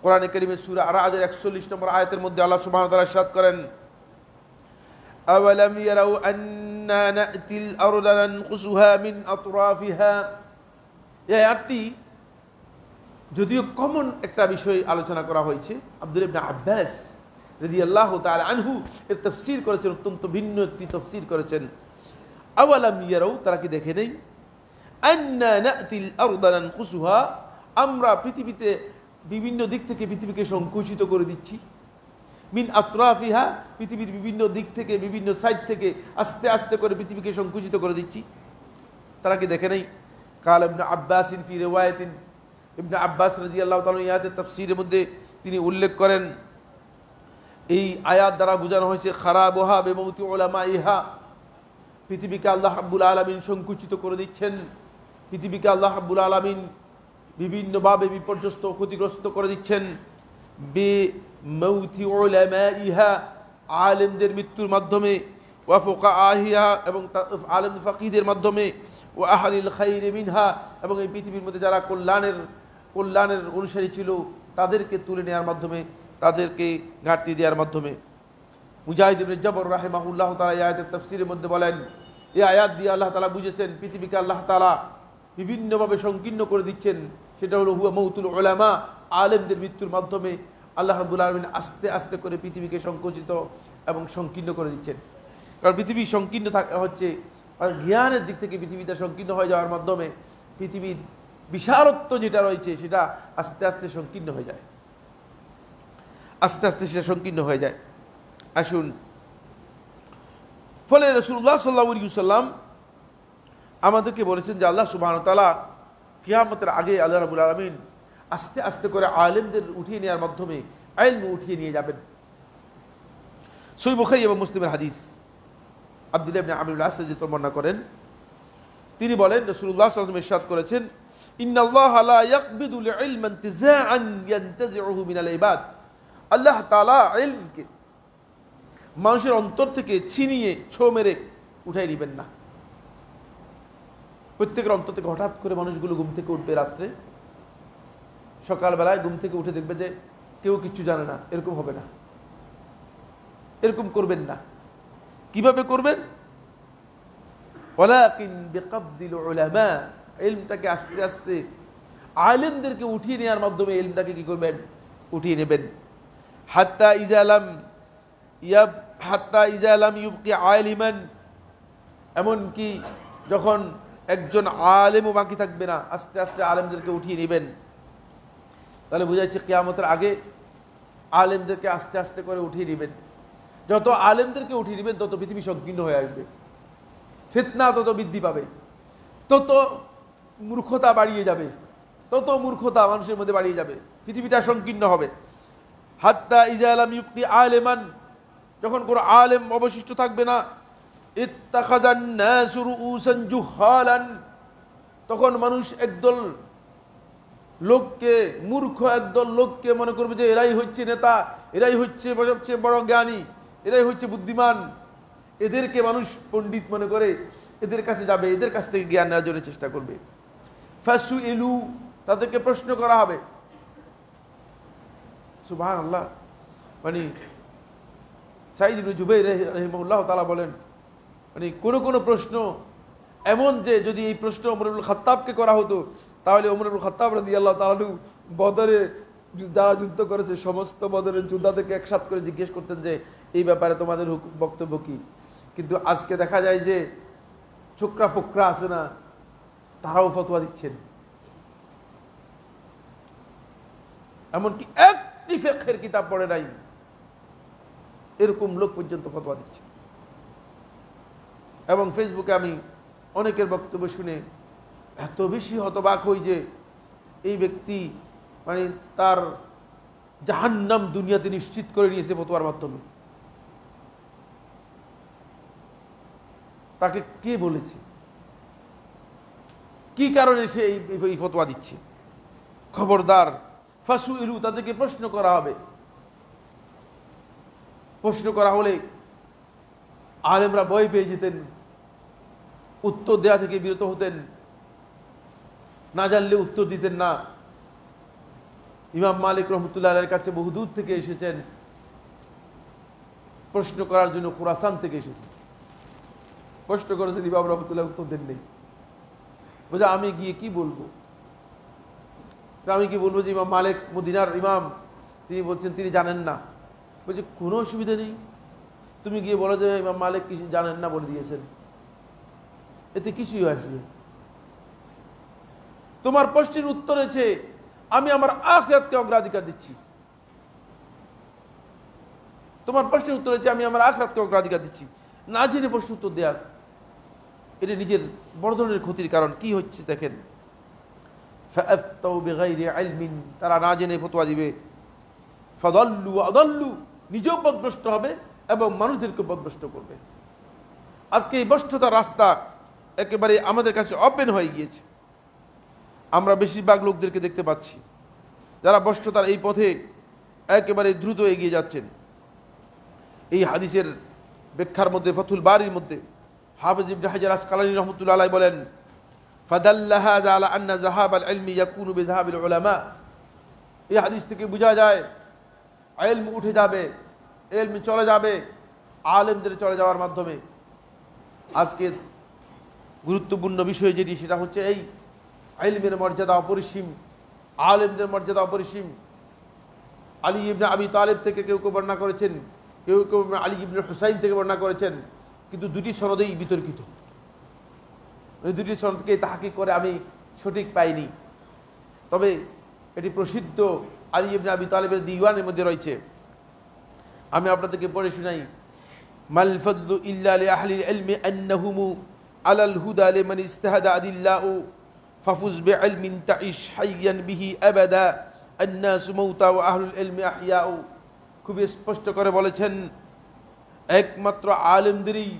কোরআনে কারীমের সূরা আর-রা'দের 41 নম্বর আয়াতের মধ্যে আল্লাহ সুবহানাহু ওয়া তাআলা ইরশাদ করেন, আওয়ালাম ইয়ারাউ আন্না না'তিল আরদা নানকুসুহা মিন আতরাফিহা। এই আয়াতটি যদিও কমন একটা বিষয় আলোচনা করা হয়েছে, আব্দুল্লাহ ইবনে আব্বাস রাদিয়াল্লাহু তাআলা আনহু এর তাফসীর করেছেন, অত্যন্ত ভিন্ন একটি তাফসীর করেছেন। আওয়ালাম ইয়ারাউ, তারা কি দেখে নেই, আন্না না'তিল আরদা নানকুসুহা, আমরা পৃথিবীতে বিভিন্ন দিক থেকে পৃথিবীকে সংকুচিত করে দিচ্ছি, মিন আতরাফিহা, পৃথিবীর বিভিন্ন দিক থেকে বিভিন্ন সাইড থেকে আস্তে আস্তে করে পৃথিবীকে সংকুচিত করে দিচ্ছি। তারা কি দেখে নেই কাল ইবনে আব্বাস ফি রিওয়ায়াতিন, ইবনে আব্বাস রাদিয়াল্লাহু তাআলা ইয়াতের তাফসীরের মধ্যে তিনি উল্লেখ করেন এই আয়াত দ্বারা বোঝানো হয়েছে খারাবহা বিমৌতি উলামাইহা, পৃথিবীকে আল্লাহ রাব্বুল আলামিন সংকুচিত করে দিচ্ছেন, পৃথিবীকে আল্লাহ রাব্বুল আলামিন বিভিন্নভাবে বিপর্যস্ত ক্ষতিগ্রস্ত করে দিচ্ছেন। বিমৌতি উলামাইহা, আলেমদের মৃত্যুর মাধ্যমে, ওয়া ফুকাহাইহা, এবং আলেম ফাকিহদের মাধ্যমে, ওয়া আহলিল খাইরি মিনহা, এবং এই পৃথিবীর মধ্যে যারা কল্যাণের অনুসারী ছিল তাদেরকে তুলে নেওয়ার মাধ্যমে, তাদেরকে ঘাটতি দেওয়ার মাধ্যমে। মুজাহিদ ইবনে জবর রাহিমাহুল্লাহ তাআলা এই আয়াতের তাফসীরের মধ্যে বলেন, এই আয়াত দিয়ে আল্লাহ তাআলা বুঝেছেন পৃথিবীকে আল্লাহ তাআলা বিভিন্নভাবে সংকীর্ণ করে দিচ্ছেন, সেটা হলো হুয়া মৌতুল উলামা, আলেমদের মৃত্যুর মাধ্যমে আল্লাহ রাব্বুল আলামিন আস্তে আস্তে করে পৃথিবীকে সংকুচিত এবং সংকীর্ণ করে দিচ্ছেন। কারণ পৃথিবী সংকীর্ণ হচ্ছে জ্ঞানের দিক থেকে, পৃথিবীটা সংকীর্ণ হয়ে যাওয়ার মাধ্যমে পৃথিবীর বিশারত্ব যেটা রয়েছে সেটা আস্তে আস্তে সংকীর্ণ হয়ে যায়, আস্তে আস্তে সেটা সংকীর্ণ হয়ে যায়। আসুন, ফলে রাসূলুল্লাহ সাল্লাল্লাহু আলাইহি ওয়াসাল্লাম আমাদেরকে বলেছেন যে আল্লাহ সুবহানাহু ওয়া তাআলা কিয়ামতের আগে আল্লাহ রাব্বুল আলামিন আস্তে আস্তে করে আলেমদের উঠিয়ে নেওয়ার মাধ্যমে ইলম উঠিয়ে নিয়ে যাবেন। সহিহ বুখারী এবং মুসলিমের হাদিস, আব্দুল্লাহ ইবনে আমর ইবনে আস রাদিয়াল্লাহু বর্ণনা করেন, তিনি বলেন রাসূলুল্লাহ সাল্লাল্লাহু আলাইহি ওয়াসাল্লাম ইরশাদ করেছেন, ইন্নাল্লাহা লা ইয়াকবিদুল ইলমা ইনতিজাআন ইয়ানতাজিউহু মিনাল ইবাদ, আল্লাহ তাআলা ইলমকে মানুষের অন্তর থেকে ছিনিয়ে ছো মেরে উঠাই নেবেন না। প্রত্যেকের অন্তর থেকে হঠাৎ করে মানুষগুলো ঘুম থেকে উঠবে, রাত্রে সকালবেলায় ঘুম থেকে উঠে দেখবে যে কেউ কিচ্ছু জানে না, এরকম হবে না, এরকম করবেন না। কিভাবে করবেন? ওয়ালাকিন বিকবদিল উলামা, ইলমটাকে আস্তে আস্তে আলেমদেরকে উঠিয়ে নেওয়ার মাধ্যমে ইলমটাকে কি করবেন? উঠিয়ে নেবেন। হাত্তা ইজা লাম ইউবকি আলিমান, এমনকি যখন একজন আলেমও বাকি থাকবে না, আস্তে আস্তে আলেমদেরকে উঠিয়ে নেবেন। তাহলে বোঝা যাচ্ছে কিয়ামতের আগে আলেমদেরকে আস্তে আস্তে করে উঠিয়ে নেবেন। যত আলেমদেরকে উঠিয়ে নেবেন তত পৃথিবী সংকীর্ণ হয়ে আসবে, ফিতনা তত বৃদ্ধি পাবে, তত মূর্খতা বাড়িয়ে যাবে, তত মূর্খতা মানুষের মধ্যে বাড়িয়ে যাবে, পৃথিবীটা সংকীর্ণ হবে। হাত্তা ইজা লাম ইউবকি আলিমান, যখন কোনো আলেম অবশিষ্ট থাকবে না, ইত্তাখাযান নাসু রুউসান জুহালান, তখন মানুষ একদল লোককে, মূর্খ একদল লোককে মনে করবে যে এরাই হচ্ছে নেতা, এরাই হচ্ছে সবচেয়ে বড় জ্ঞানী, এরাই হচ্ছে বুদ্ধিমান। এদেরকে মানুষ পণ্ডিত মনে করে এদের কাছে যাবে, এদের কাছ থেকে জ্ঞান নেওয়ার জন্য চেষ্টা করবে। ফাসুইলু, তাদেরকে প্রশ্ন করা হবে। সুবহানাল্লাহ, মানে সাঈদ ইবনে জুবাইর রাহিমাহুল্লাহ তাআলা বলেন, মানে কোন প্রশ্ন এমন যে যদি এই প্রশ্ন ওমর ইবনে খাত্তাবকে করা হতো তাহলে ওমর ইবনে খাত্তাব রাদিয়াল্লাহু তাআলা বদরে যারা যুদ্ধ করেছে সমস্ত বদরের যোদ্ধাদেরকে একসাথে করে জিজ্ঞেস করতেন যে এই ব্যাপারে তোমাদের বক্তব্য কি। কিন্তু আজকে দেখা যায় যে ছোকরা পোকরা আছে না, তারাও ফতোয়া দিচ্ছেন, এমনকি একটি ফিকহের কিতাব পড়ে নাই এরকম লোক পর্যন্ত ফতোয়া দিচ্ছে। এবং ফেসবুকে আমি অনেকের বক্তব্য শুনে এত বেশি হতবাক হই যে এই ব্যক্তি মানে তার জাহান্নাম দুনিয়াতে নিশ্চিত করে নিয়েছে ফতোয়ার মাধ্যমে। তাকে কে বলেছে, কি কারণে সে এই ফতোয়া দিচ্ছে? খবরদার, ফাসুইলু, তাদেরকে প্রশ্ন করা হবে। প্রশ্ন করা হলে আলেমরা ভয় পেয়ে যেতেন, উত্তর দেয়া থেকে বিরত হতেন, না জানলে উত্তর দিতেন না। ইমাম মালিক রহমতুল্লাহ আলাইহির কাছে বহুদূর থেকে এসেছেন, প্রশ্ন করার জন্য খুরাসান থেকে এসেছেন। প্রশ্ন করেছেন, ইমাম রহমতুল্লাহ উত্তর দেন নেই। বলছে আমি গিয়ে কি বলবো, আমি কি বলবো যে ইমাম মালিক মদিনার ইমাম, তিনি বলছেন তিনি জানেন না। বলছে কোনো অসুবিধা নেই, তুমি গিয়ে বলো যে ইমাম মালিক কিছু জানেন না বলে দিয়েছেন, এতে কিছুই আসবে। তোমার প্রশ্নের উত্তর হচ্ছে আমি আমার আখিরাতকে অগ্রাধিকার দিচ্ছি। তোমার প্রশ্নের উত্তর হচ্ছে আমি আমার আখিরাতকে অগ্রাধিকার দিচ্ছি, না জেনে প্রশ্ন উত্তর দেওয়ার। এটা নিজের বড় ধরনের ক্ষতির কারণ। কি হচ্ছে দেখেন, ফাআফতাউ বিগাইরি ইলমিন, তারা না জেনে ফতোয়া দিবে, ফাদাল্লু আদাল্লু, নিজেও পথভ্রষ্ট হবে এবং মানুষদেরকে পথভ্রষ্ট করবে। আজকে এই ভ্রষ্টতার রাস্তা একেবারে আমাদের কাছে ওপেন হয়ে গিয়েছে। আমরা বেশিরভাগ লোকদেরকে দেখতে পাচ্ছি যারা ভ্রষ্টতার এই পথে একেবারে দ্রুত এগিয়ে যাচ্ছেন। এই হাদিসের ব্যাখ্যার মধ্যে ফাথুল বারির মধ্যে হাফেজ ইবনে হাজার আসকালানী রাহমাতুল্লাহ আলাইহি বলেন, ফাদাল্লা হাযা আলা আন্না যাহাবাল ইলমি ইয়াকুনু বিযাহাবিল উলামা। এই হাদিস থেকে বোঝা যায় ইলম উঠে যাবে, ইলম চলে যাবে আলেমদের চলে যাওয়ার মাধ্যমে। আজকে গুরুত্বপূর্ণ বিষয় যেটি, সেটা হচ্ছে এই ইলমের মর্যাদা অপরিসীম, আলেমদের মর্যাদা অপরিসীম। আলী ইবনে আবি তালেব থেকে কেউ কেউ বর্ণনা করেছেন, কেউ কেউ আলী ইবনে হুসাইন থেকে বর্ণনা করেছেন, কিন্তু দুটি সনদেই বিতর্কিত। দুটি সনদকে তাহকিক করে আমি সঠিক পাইনি। তবে এটি প্রসিদ্ধ আলী ইবনে আবি তালেবের দিওয়ানের মধ্যে রয়েছে। আমি আপনাদেরকে পড়ে শুনাই, মাল ফাদলু ইল্লা লি আহলিল ইলমি আন্নাহুম আলাল হুদা লিমান ইজতাহাদা আদিল্লাহু ফাফুজ বিইলমিন তাইশ হাইয়ান বিহি আবাদা আন্নাস মাউতা ওয়া আহলুল ইলমি আহইয়াউ। খুবই স্পষ্ট করে বলেছেন, একমাত্র আলেমদেরই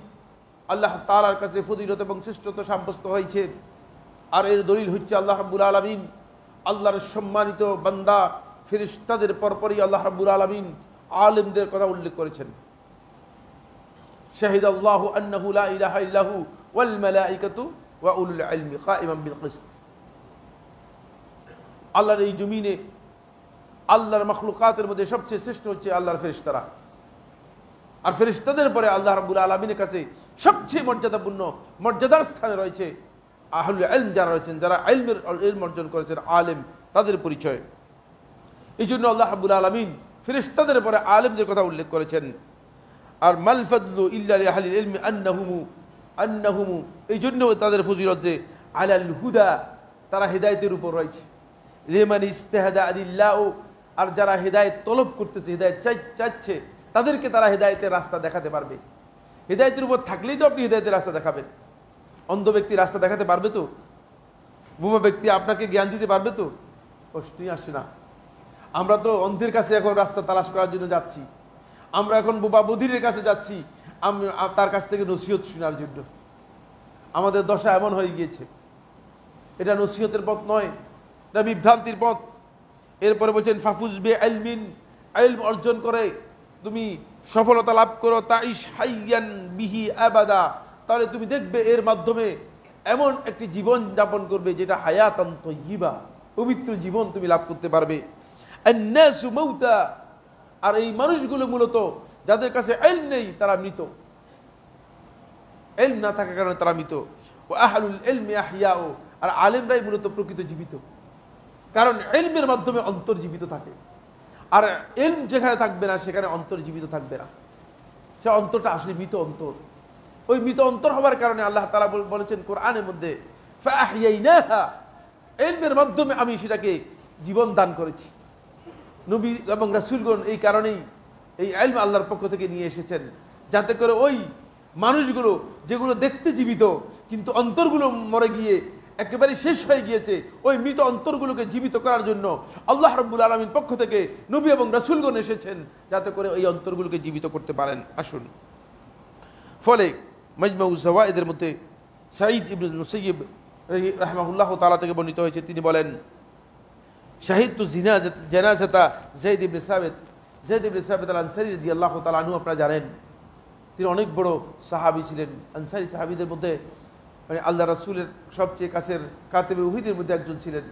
আল্লাহ তাআলার কাছে ফজিলত এবং শ্রেষ্ঠত্ব সাব্যস্ত হয়েছে। আর এর দলিল হচ্ছে আল্লাহ রাব্বুল আলামিন, আল্লাহর সম্মানিত বান্দা ফেরেশতাদের পরপরই আল্লাহ রাব্বুল আলামিন আলেমদের কথা উল্লেখ করেছেন। শাহিদাল্লাহু আন্নাহু লা ইলাহা ইল্লাহু ওয়াল মালাইকাতু ওয়া উলুল ইলমি কাইমান বিল কিসত। আল্লাহর এই জমিনে আল্লাহর মাখলুকাতের মধ্যে সবচেয়ে শ্রেষ্ঠ হচ্ছে আল্লাহর ফেরেশতারা। আর ফেরেশতাদের পরে আল্লাহ রাব্বুল আলামিনের কাছে সবচেয়ে মর্যাদাপূর্ণ মর্যাদার স্থানে রয়েছে আহলুল ইলম, যারা রয়েছেন, যারা ইলম অর্জন করেছেন, আলেম, তাদের পরিচয়। এই জন্য আল্লাহ রাব্বুল আলামিন ফেরেশতাদের পরে আলেমদের কথা উল্লেখ করেছেন। আর মাল ফাদলু ইল্লা লি আহলিল ইলমি আন্নাহুম, এই জন্য তাদের ফজিলত যে আলাল হুদা, তারা হেদায়েতের উপর রয়েছে, লিমান ইজতাহাদা আদিল্লাহু, আর যারা হেদায়েত তলব করতেছে, হেদায়েত চাইছে, তাদেরকে তারা হেদায়েতের রাস্তা দেখাতে পারবে। হেদায়েতের উপর থাকলেই তো আপনি হেদায়েতের রাস্তা দেখাবেন। অন্ধ ব্যক্তি রাস্তা দেখাতে পারবে তো? বোবা ব্যক্তি আপনাকে জ্ঞান দিতে পারবে তো? প্রশ্নই আসে না। আমরা তো অন্ধের কাছে এখন রাস্তা তালাশ করার জন্য যাচ্ছি, আমরা এখন বোবা বধিরের কাছে যাচ্ছি তার কাছ থেকে নসিহত শোনার জন্য। আমাদের দশা এমন হয়ে গিয়েছে। এটা নসিহতের পথ নয়, এটা বিভ্রান্তির পথ। এরপরে বলছেন ফাফুজ বে ইলমিন, ইলম অর্জন করে তুমি সফলতা লাভ করো, তাইশ হাইয়ান বিহি আবাদা, তাহলে তুমি দেখবে এর মাধ্যমে এমন একটি জীবন যাপন করবে যেটা হায়াতান তাইয়্যিবা, পবিত্র জীবন তুমি লাভ করতে পারবে। আন্নাসু মাউতা, আর এই মানুষগুলো মূলত যাদের কাছে ইলম নেই তারা মৃত, ইলম না থাকার কারণে তারা মৃত। ও আহলুল ইলমি আহইয়াউ, আর আলেমরাই মূলত প্রকৃত জীবিত, কারণ ইলমের মাধ্যমে অন্তর জীবিত থাকে। আর ইলম যেখানে থাকবে না সেখানে অন্তর জীবিত থাকবে না, সে অন্তরটা আসলে মৃত অন্তর। ওই মৃত অন্তর হওয়ার কারণে আল্লাহ তাআলা বলেছেন কোরআনের মধ্যে, ফাআহইয়াইনাহা, ইলমের মাধ্যমে আমি সেটাকে জীবন দান করেছি। নবী এবং রাসূলগণ এই কারণেই এই ইলম আল্লাহর পক্ষ থেকে নিয়ে এসেছেন, যাতে করে ওই মানুষগুলো যেগুলো দেখতে জীবিত কিন্তু অন্তরগুলো মরে গিয়ে একেবারে শেষ হয়ে গিয়েছে, ওই মৃত অন্তরগুলোকে জীবিত করার জন্য আল্লাহ রাব্বুল আলামিন পক্ষ থেকে নবী এবং রাসূলগণ এসেছেন, যাতে করে এই অন্তরগুলোকে জীবিত করতে পারেন। আসুন, ফলে মাজমাউজ যাওয়ায়েদের মধ্যে সাঈদ ইবনে মুসাইয়্যিব রাহিমাহুল্লাহ তাআলা থেকে বর্ণিত হয়েছে, তিনি বলেন, শাহিদতু জানাজাতা যায়েদ ইবনে সাবিত, যায়েদ ইবনে সাবিত আল আনসারী রাদিয়াল্লাহু তাআলা আনহু, আপনারা জানেন তিনি অনেক বড় সাহাবী ছিলেন। আনসারী সাহাবীদের মধ্যে মানে আল্লাহ রাসূলের সবচেয়ে কাছের কাতিবে উহুদের মধ্যে একজন ছিলেন,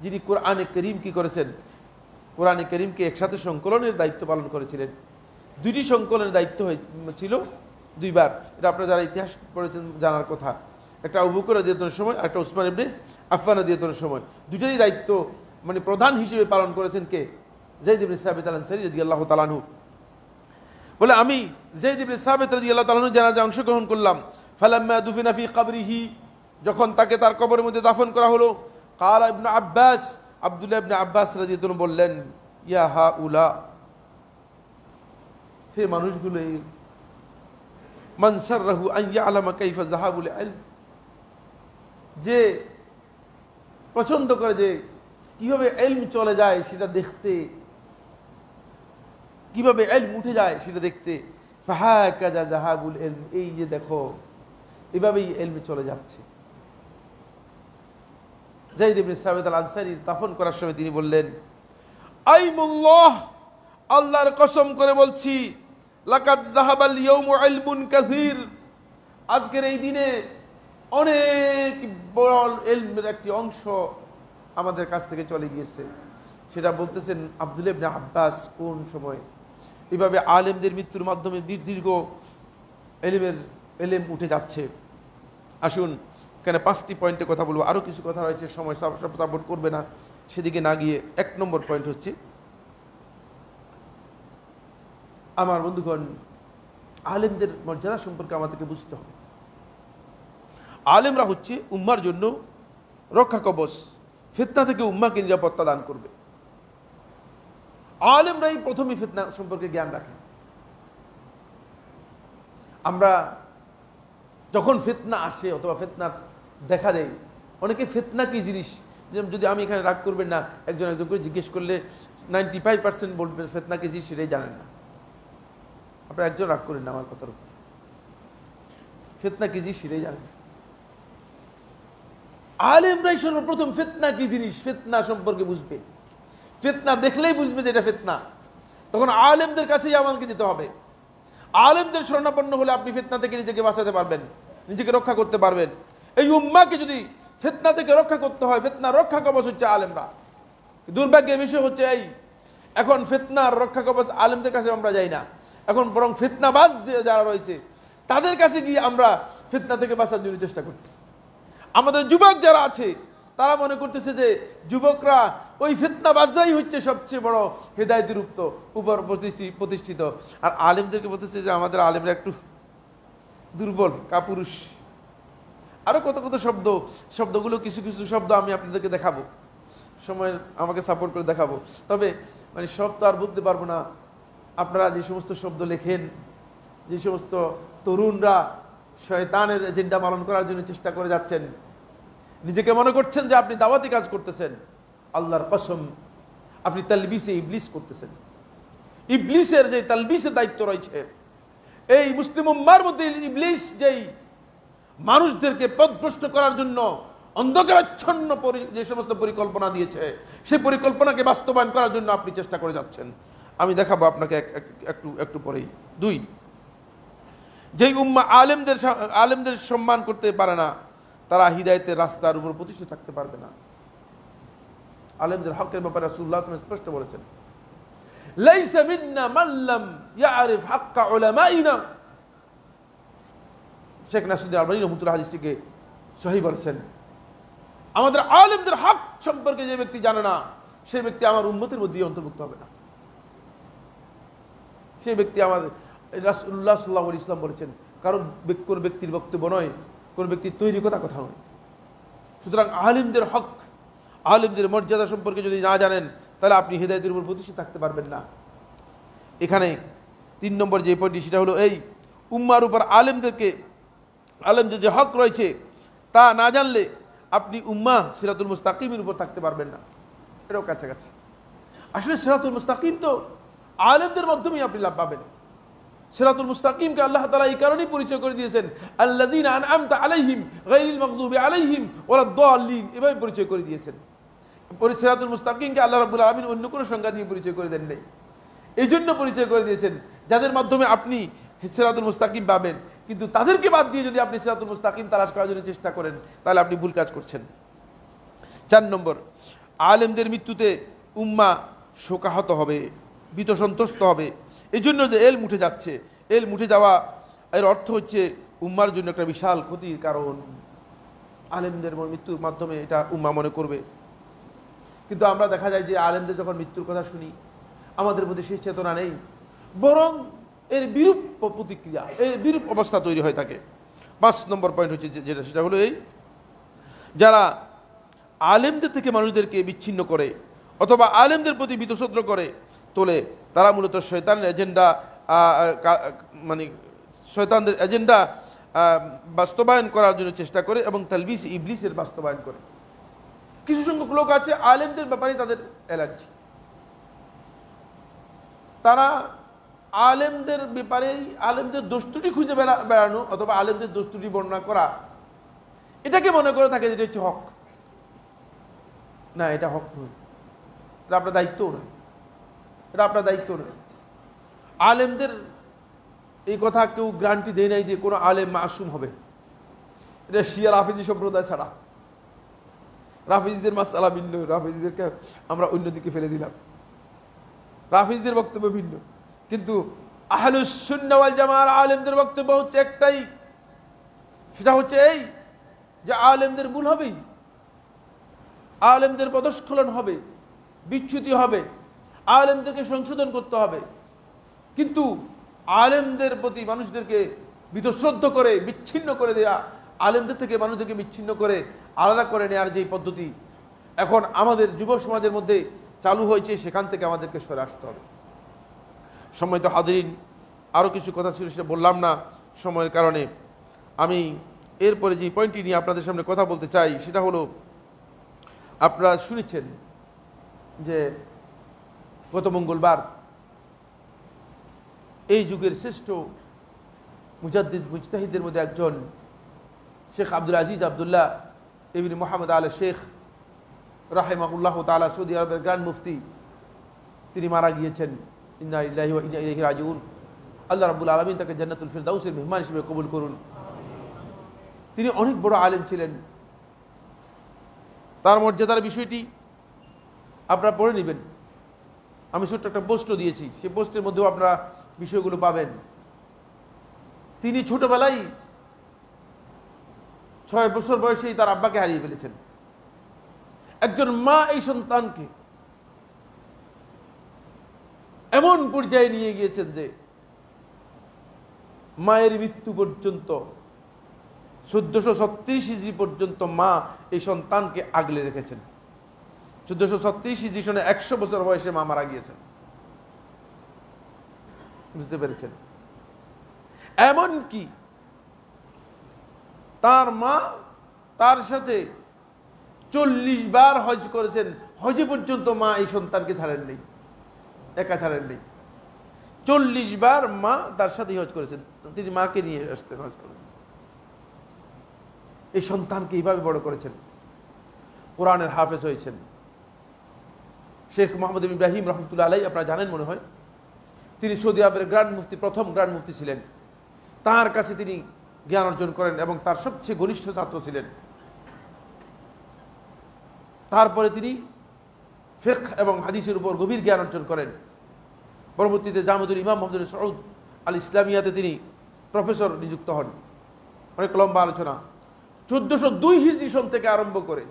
যিনি কোরআনে কারীম কি করেছেন, কোরআনে কারীমকে একসাথে সংকলনের দায়িত্ব পালন করেছিলেন। দুইটি সংকলনের দায়িত্ব ছিল দুইবার, এটা আপনারা যারা ইতিহাস পড়েছেন জানার কথা। একটা আবু বকর রাদিয়াল্লাহু আনহুর সময়, একটা উসমান ইবনে আফফান রাদিয়াল্লাহু আনহুর সময়। দুইটারই দায়িত্ব মানে প্রধান হিসেবে পালন করেছেন কে? যায়েদ ইবনে সাবিত আল আনসারী রাদিয়াল্লাহু তাআলা আনহু। বলে, আমি যায়েদ ইবনে সাবিত রাদিয়াল্লাহু তাআলা আনহু জানাজায় অংশগ্রহণ করলাম। ফালাম্মা দুফিনা ফি কবরিহি, যখন তাকে তার কবরের মধ্যে দাফন করা হলো, ক্বালা ইবনে আব্বাস, আব্দুল্লাহ ইবনে আব্বাস রাদিয়াল্লাহু আনহু বললেন, ইয়া হাউলা, হে মানুষগুলো, মান সাররাহু আন ইয়ালামা কাইফা যাহাবুল ইলম, যে পছন্দ করে যে কিভাবে ইলম চলে যায় সেটা দেখতে, কিভাবে ইলম উঠে যায় সেটা দেখতে। ফাহাকাযা যাহাবুল ইলম, এই যে দেখো এভাবেই ইলম চলে যাচ্ছে। যায়েদ ইবনে সাবিত আল আনসারী দাফন করার সময় তিনি বললেন, আইমুল্লাহ, আল্লাহর কসম করে বলছি, লাকাদ যাহাবাল ইয়াউমু ইলমুন কাসীর, আজকের এই দিনে অনেক বড় ইলমের একটি অংশ আমাদের কাছ থেকে চলে গিয়েছে। সেটা বলতেছেন আব্দুল্লাহ ইবনে আব্বাস। কোন সময় এভাবে আলেমদের মৃত্যুর মাধ্যমে দীর্ঘ ইলম উঠে যাচ্ছে। আসুন এখানে 5টি পয়েন্টে কথা বলবো, আরও কিছু কথা রয়েছে, সময় সব সাপোর্ট করবে না, সেদিকে না গিয়ে 1 নম্বর পয়েন্ট হচ্ছে, আমার বন্ধুগণ, আলেমদের মর্যাদা সম্পর্কে আমাদেরকে বুঝতে হবে। আলেমরা হচ্ছে উম্মার জন্য রক্ষা কবচ, ফিতনা থেকে উম্মাকে নিরাপত্তা দান করবে। আলেমরাই প্রথমে ফিতনা সম্পর্কে জ্ঞান রাখে। আমরা যখন ফিতনা আসে অথবা ফিতনা দেখা দেয়, অনেকে ফিতনা কি জিনিস, যদি আমি এখানে রাগ করবেন না, একজন করে জিজ্ঞেস করলে 95% বলবে ফিতনা কি জিনিস সেটাই জানেন না। আপনারা একজন রাগ করেন না আমার কথার উপর, ফিতনা কি জিনিস সেটাই জানেন না। আলেমরাই সর্বপ্রথম ফিতনা কি জিনিস, ফিতনা সম্পর্কে বুঝবে। ফিতনা দেখলেই বুঝবে যে এটা ফিতনা, তখন আলেমদের কাছেই আমাদেরকে যেতে হবে। আলেমদের শরণাপন্ন হলে আপনি ফিতনা থেকে নিজেকে বাঁচাতে পারবেন, নিজেকে রক্ষা করতে পারবেন। এই উম্মাকে যদি ফিতনা থেকে রক্ষা করতে হয়, ফিতনা রক্ষা কবচ হচ্ছে আলেমরা। দুর্ভাগ্যের বিষয় হচ্ছে এই, এখন ফিতনার রক্ষা কবচ আলেমদের কাছে আমরা যাই না, এখন বরং ফিতনাবাজ যারা রয়েছে তাদের কাছে গিয়ে আমরা ফিতনা থেকে বাঁচার জন্য চেষ্টা করতেছি। আমাদের যুবক যারা আছে তারা মনে করতেছে যে যুবকরা ওই ফিতনাবাজরাই হচ্ছে সবচেয়ে বড় হেদায়েতের উপর প্রতিষ্ঠিত, আর আলেমদেরকে বলতেছে যে আমাদের আলেমরা একটু দুর্বল, কাপুরুষ। আরো কত কত শব্দগুলো কিছু কিছু শব্দ আমি আপনাদেরকে দেখাবো, সময় আমাকে সাপোর্ট করে দেখাবো। তবে মানে সব তো আর বলতে পারবো না। আপনারা যে সমস্ত শব্দ লেখেন, যে সমস্ত তরুণরা শয়তানের এজেন্ডা পালন করার জন্য চেষ্টা করে যাচ্ছেন, নিজেকে মনে করছেন যে আপনি দাওয়াতি কাজ করতেছেন, আল্লাহর কসম আপনি তালবিসে ইবলিস করতেছেন। ইবলিসের যে তালবিসের দায়িত্ব রয়েছে, এই মুসলিম উম্মার মধ্যে ইবলিস যেই মানুষদেরকে পথভ্রষ্ট করার জন্য অন্ধকারাচ্ছন্ন যে সমস্ত পরিকল্পনা দিয়েছে, সেই পরিকল্পনাকে বাস্তবায়ন করার জন্য আপনি চেষ্টা করে যাচ্ছেন। আমি দেখাবো আপনাকে একটু পরেই। 2, যেই উম্মা আলেমদের সম্মান করতে পারে না, তারা হিদায়েতের রাস্তার উপর প্রতিষ্ঠিত থাকতে পারবে না। আলেমদের হকের ব্যাপারে রাসূলুল্লাহ সাল্লাল্লাহু আলাইহি ওয়াসাল্লাম স্পষ্ট বলেছেন, লাইসা মিন্না মান লাম ইয়ারিফ হাক্কা উলামাইনা। শেখ নাসিরুদ্দিন আলবানী রাহমাতুল্লাহ হাদিসটিকে সহিহ বলেছেন, আমাদের আলেমদের হক সম্পর্কে যে ব্যক্তি জানে না, সেই ব্যক্তি আমার উম্মতের মধ্যে অন্তর্ভুক্ত হবে না। সেই ব্যক্তি আমাদের রাসূলুল্লাহ সাল্লাল্লাহু আলাইহি ওয়াসাল্লাম বলেছেন, কারণ কোন ব্যক্তির বক্তব্য নয়, কোন ব্যক্তির তৈরি কথা নয়। সুতরাং আলেমদের হক, আলেমদের মর্যাদা সম্পর্কে যদি না জানেন, তাহলে আপনি হিদায়াতের উপর প্রতিষ্ঠিত থাকতে পারবেন না। এখানে 3 নম্বর যে পয়েন্টটি, সেটা হলো এই, উম্মার উপর আলেমদের যে হক রয়েছে তা না জানলে আপনি উম্মাহ সিরাতুল মুস্তাকিমের উপর থাকতে পারবেন না। এটাও কাছাকাছি। আসলে সিরাতুল মুস্তাকিম তো আলেমদের মাধ্যমেই আপনি লাভ পাবেন। সিরাতুল মুস্তাকিমকে আল্লাহ তাআলা এই কারণেই পরিচয় করে দিয়েছেন, আল্লাযীনা আনআমতা আলাইহিম গায়রিল মাগদুবি আলাইহিম ওয়ালাদ-দাল্লিন, এভাবে পরিচয় করে দিয়েছেন। সিরাতুল মুস্তাকিমকে আল্লাহ রাব্বুল আলামিন অন্য কোনো সংজ্ঞা দিয়ে পরিচয় করে দেন নাই, এই জন্য পরিচয় করে দিয়েছেন যাদের মাধ্যমে আপনি সিরাতুল মুস্তাকিম পাবেন। কিন্তু তাদেরকে বাদ দিয়ে যদি আপনি সিরাতুল মুস্তাকিম তালাশ করার জন্য চেষ্টা করেন, তাহলে আপনি ভুল কাজ করছেন। 4 নম্বর, আলেমদের মৃত্যুতে উম্মাহ শোকাহত হবে, ভীত সন্ত্রস্ত হবে। এই জন্য যে এলম উঠে যাচ্ছে, এলম উঠে যাওয়া এর অর্থ হচ্ছে উম্মার জন্য একটা বিশাল ক্ষতির কারণ। আলেমদের মৃত্যুর মাধ্যমে এটা উম্মাহ মনে করবে। কিন্তু আমরা দেখা যায় যে আলেমদের যখন মৃত্যুর কথা শুনি, আমাদের মধ্যে সেই চেতনা নেই, বরং এর বিরূপ প্রতিক্রিয়া, এর বিরূপ অবস্থা তৈরি হয়ে থাকে। 5 নম্বর পয়েন্ট হচ্ছে যেটা, সেটা হলো এই, যারা আলেমদের থেকে মানুষদেরকে বিচ্ছিন্ন করে অথবা আলেমদের প্রতি বিতশ্রদ্ধ করে তোলে, তারা মূলত শয়তানের এজেন্ডা, মানে শয়তানদের এজেন্ডা বাস্তবায়ন করার জন্য চেষ্টা করে এবং তালবিস ইবলিসের বাস্তবায়ন করে। কিছু সংখ্যক লোক আছে আলেমদের ব্যাপারে তাদের অ্যালার্জি, তারা আলেমদের ব্যাপারে আলেমদের দোষ ত্রুটি খুঁজে বেড়ানো অথবা আলেমদের দোষ ত্রুটি বর্ণনা করা এটাকে মনে করে থাকে যেটা হচ্ছে হক। না, এটা হক নয়, এটা আপনার দায়িত্বও নয়, এটা আপনার দায়িত্ব নয়। আলেমদের এই কথা কেউ গ্যারান্টি দেয় নাই যে কোনো আলেম মাসুম হবে, এটা শিয়া রাফিজি সম্প্রদায় ছাড়া। রাফিজিদের মাসআলা ভিন্ন, রাফিজিদেরকে আমরা অন্যদিকে ফেলে দিলাম, রাফিজিদের বক্তব্য ভিন্ন, কিন্তু আহলুস সুন্নাহ ওয়াল জামাআর আলেমদের বক্তব্য হচ্ছে একটাই, সেটা হচ্ছে এই যে আলেমদের ভুল হবেই, আলেমদের পদস্খলন হবে, বিচ্যুতি হবে, আলেমদেরকে সংশোধন করতে হবে। কিন্তু আলেমদের প্রতি মানুষদেরকে বীতশ্রদ্ধ করে বিচ্ছিন্ন করে দেয়া, আলেমদের থেকে মানুষদেরকে বিচ্ছিন্ন করে আলাদা করে নেওয়ার যে পদ্ধতি এখন আমাদের যুব সমাজের মধ্যে চালু হয়েছে, সেখান থেকে আমাদেরকে সরে আসতে হবে। সম্মানিত হাজিরিন, আরও কিছু কথা ছিল সেটা বললাম না সময়ের কারণে। আমি এরপরে যে পয়েন্টটি নিয়ে আপনাদের সামনে কথা বলতে চাই সেটা হলো, আপনারা শুনেছেন যে গত মঙ্গলবার এই যুগের শ্রেষ্ঠ মুজাদ্দিদ মুজতাহিদের মধ্যে একজন শেখ আব্দুল আজিজ আবদুল্লাহ ইবনে মোহাম্মদ আল শেখ রাহিমাহুল্লাহ তাআলা, সৌদি আরবের গ্র্যান্ড মুফতি, তিনি মারা গিয়েছেন। ইন্না লিল্লাহি ওয়া ইন্না ইলাইহি রাজিউন। আল্লাহ রাব্বুল আলামিন তাকে জান্নাতুল ফিরদাউসের মেহমান হিসেবে কবুল করুন। তিনি অনেক বড় আলেম ছিলেন, তার মর্যাদার বিষয়টি আপনারা পড়ে নেবেন। আমি ছোট্ট একটা পোস্ট দিয়েছি, সেই পোস্টের মধ্যেও আপনারা বিষয়গুলো পাবেন। তিনি ছোটবেলায় 6 বছর বয়সেই তার আব্বাকে হারিয়ে ফেলেছেন। একজন মা এই সন্তানকে এমন পর্যায়ে নিয়ে গিয়েছেন যে মায়ের মৃত্যু পর্যন্ত 1436 হিজরি পর্যন্ত মা এই সন্তানকে আগলে রেখেছেন। 1436 হিজরি সনে 100 বছর বয়সে মা মারা গিয়েছেন। বুঝতে পেরেছেন? এমন কি তার মা তার সাথে 40 বার হজ করেছেন, হজে পর্যন্ত মা এই সন্তানকে ছাড়েন নেই, একা ছাড়েন নেই। 40 বার মা তার সাথে হজ করেছেন, তিনি মাকে নিয়ে আসতেন, হজ করেছেন। এই সন্তানকে এইভাবে বড় করেছেন, কোরআনের হাফেজ হয়েছেন। শেখ মোহাম্মদ ইব্রাহিম রহমতুল্লাহ আলাইহি, আপনারা জানেন মনে হয়, তিনি সৌদি আরবের গ্র্যান্ড মুফতি, প্রথম গ্র্যান্ড মুফতি ছিলেন। তার কাছে তিনি জ্ঞান অর্জন করেন এবং তার সবচেয়ে ঘনিষ্ঠ ছাত্র ছিলেন। তারপরে তিনি ফিকহ এবং হাদিসের উপর গভীর জ্ঞান অর্জন করেন। পরবর্তীতে জামিয়াতুল ইমাম মুহাম্মদ বিন সউদ আল ইসলামিয়াতে তিনি প্রফেসর নিযুক্ত হন। অনেক লম্বা আলোচনা। 1402 হিজরি সন থেকে আরম্ভ করে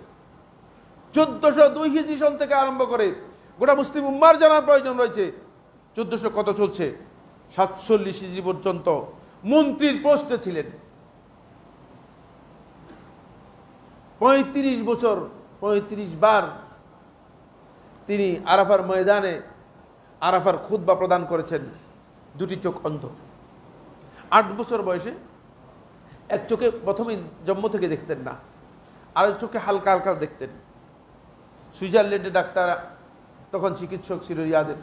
1402 হিজরি সন থেকে আরম্ভ করে গোটা মুসলিম উম্মার জানার প্রয়োজন রয়েছে 1400 কত চলছে, 47 হিজরি পর্যন্ত মন্ত্রীর পোস্টে ছিলেন। 35 বছর 35 বার তিনি আরাফার ময়দানে আরাফার খুতবা প্রদান করেছেন। দুটি চোখ অন্ধ। 8 বছর বয়সে এক চোখে প্রথমে জন্ম থেকে দেখতেন না, আরেক চোখে হালকা হালকা দেখতেন। সুইজারল্যান্ডে ডাক্তার, তখন চিকিৎসক ছিল রিয়াদের,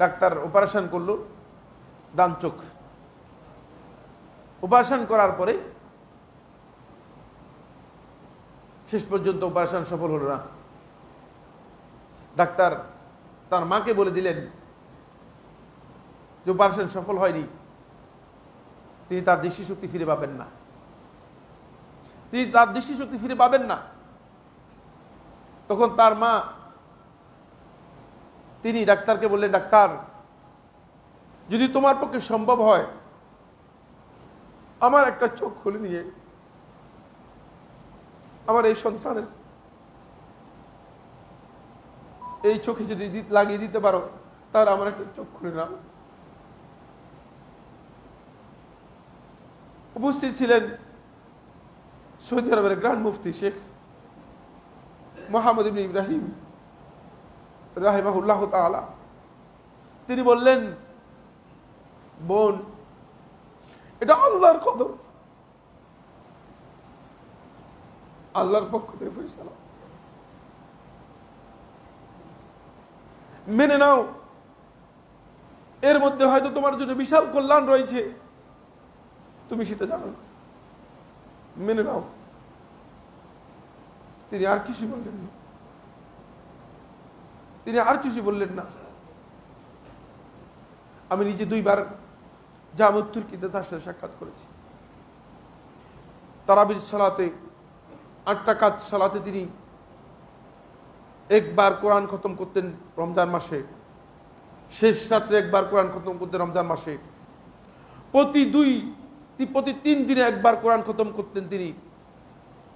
ডাক্তার অপারেশন করলো ডান চোখ। অপারেশন করার পরে শেষ পর্যন্ত অপারেশন সফল হলো না। ডাক্তার তার মাকে বলে দিলেন যে অপারেশন সফল হয়নি, তিনি তার দৃষ্টিশক্তি ফিরে পাবেন না, তিনি তার দৃষ্টিশক্তি ফিরে পাবেন না। তখন তার মা, তিনি ডাক্তারকে বললেন, ডাক্তার, যদি তোমার পক্ষে সম্ভব হয় আমার একটা চোখ খুলে নিয়ে আমার এই সন্তানের এই চোখে যদি লাগিয়ে দিতে পারো, তার আমার একটা চোখ খুলে নাও। উপস্থিত ছিলেন সৌদি আরবের গ্র্যান্ড মুফতি শেখ মোহাম্মদ ইবনে ইব্রাহিম রাহিমাহুল্লাহ তাআলা। তিনি বললেন, বোন, এটা আল্লাহর কদর, আল্লাহর পক্ষ থেকে ফয়সালা, মেনে নাও। এর মধ্যে হয়তো তোমার জন্য বিশাল কল্যাণ রয়েছে, তুমি সেটা জানো না, মেনে নাও। তিনি আর কিছু বললেন না, তিনি আর কিছু বললেন না। আমি নিজে 2 বার জামুত তুর্কিতে তার সাথে সাক্ষাৎ করেছি। তারাবির সালাতে 8 রাকাত সালাতে তিনি একবার কোরআন খতম করতেন রমজান মাসে, শেষ রাত্রে একবার কোরআন খতম করতেন রমজান মাসে, প্রতি 3 দিনে একবার কোরআন খতম করতেন তিনি,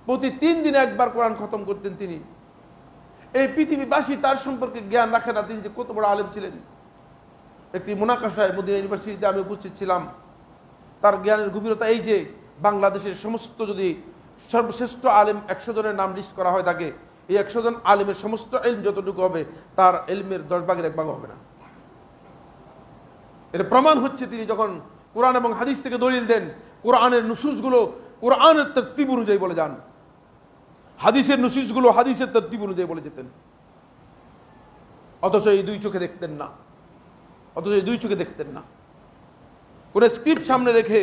প্রতি 3 দিনে একবার কোরআন খতম করতেন তিনি। এই পৃথিবীবাসী তার সম্পর্কে জ্ঞান রাখে না তিনি যে কত বড় আলেম ছিলেন। একটি মুনাকাশায় মদিনা ইউনিভার্সিটিতে আমি উপস্থিত ছিলাম। তার জ্ঞানের গভীরতা এই যে বাংলাদেশের সমস্ত যদি সর্বশ্রেষ্ঠ আলেম 100 জনের নাম লিস্ট করা হয় থাকে, এই 100 জন আলেমের সমস্ত ইলম যতটুকু হবে তার ইলমের 10 ভাগের 1 ভাগ হবে না। এর প্রমাণ হচ্ছে তিনি যখন কোরআন এবং হাদিস থেকে দলিল দেন, কোরআনের নুসুসগুলো কোরআনের তরতিব অনুযায়ী বলে যান, হাদিসের নুসুসগুলো হাদিসের তরতিব অনুযায়ী বলে যেতেন। অথচ এই 2 চোখে দেখতেন না, কোন স্ক্রিপ্ট সামনে রেখে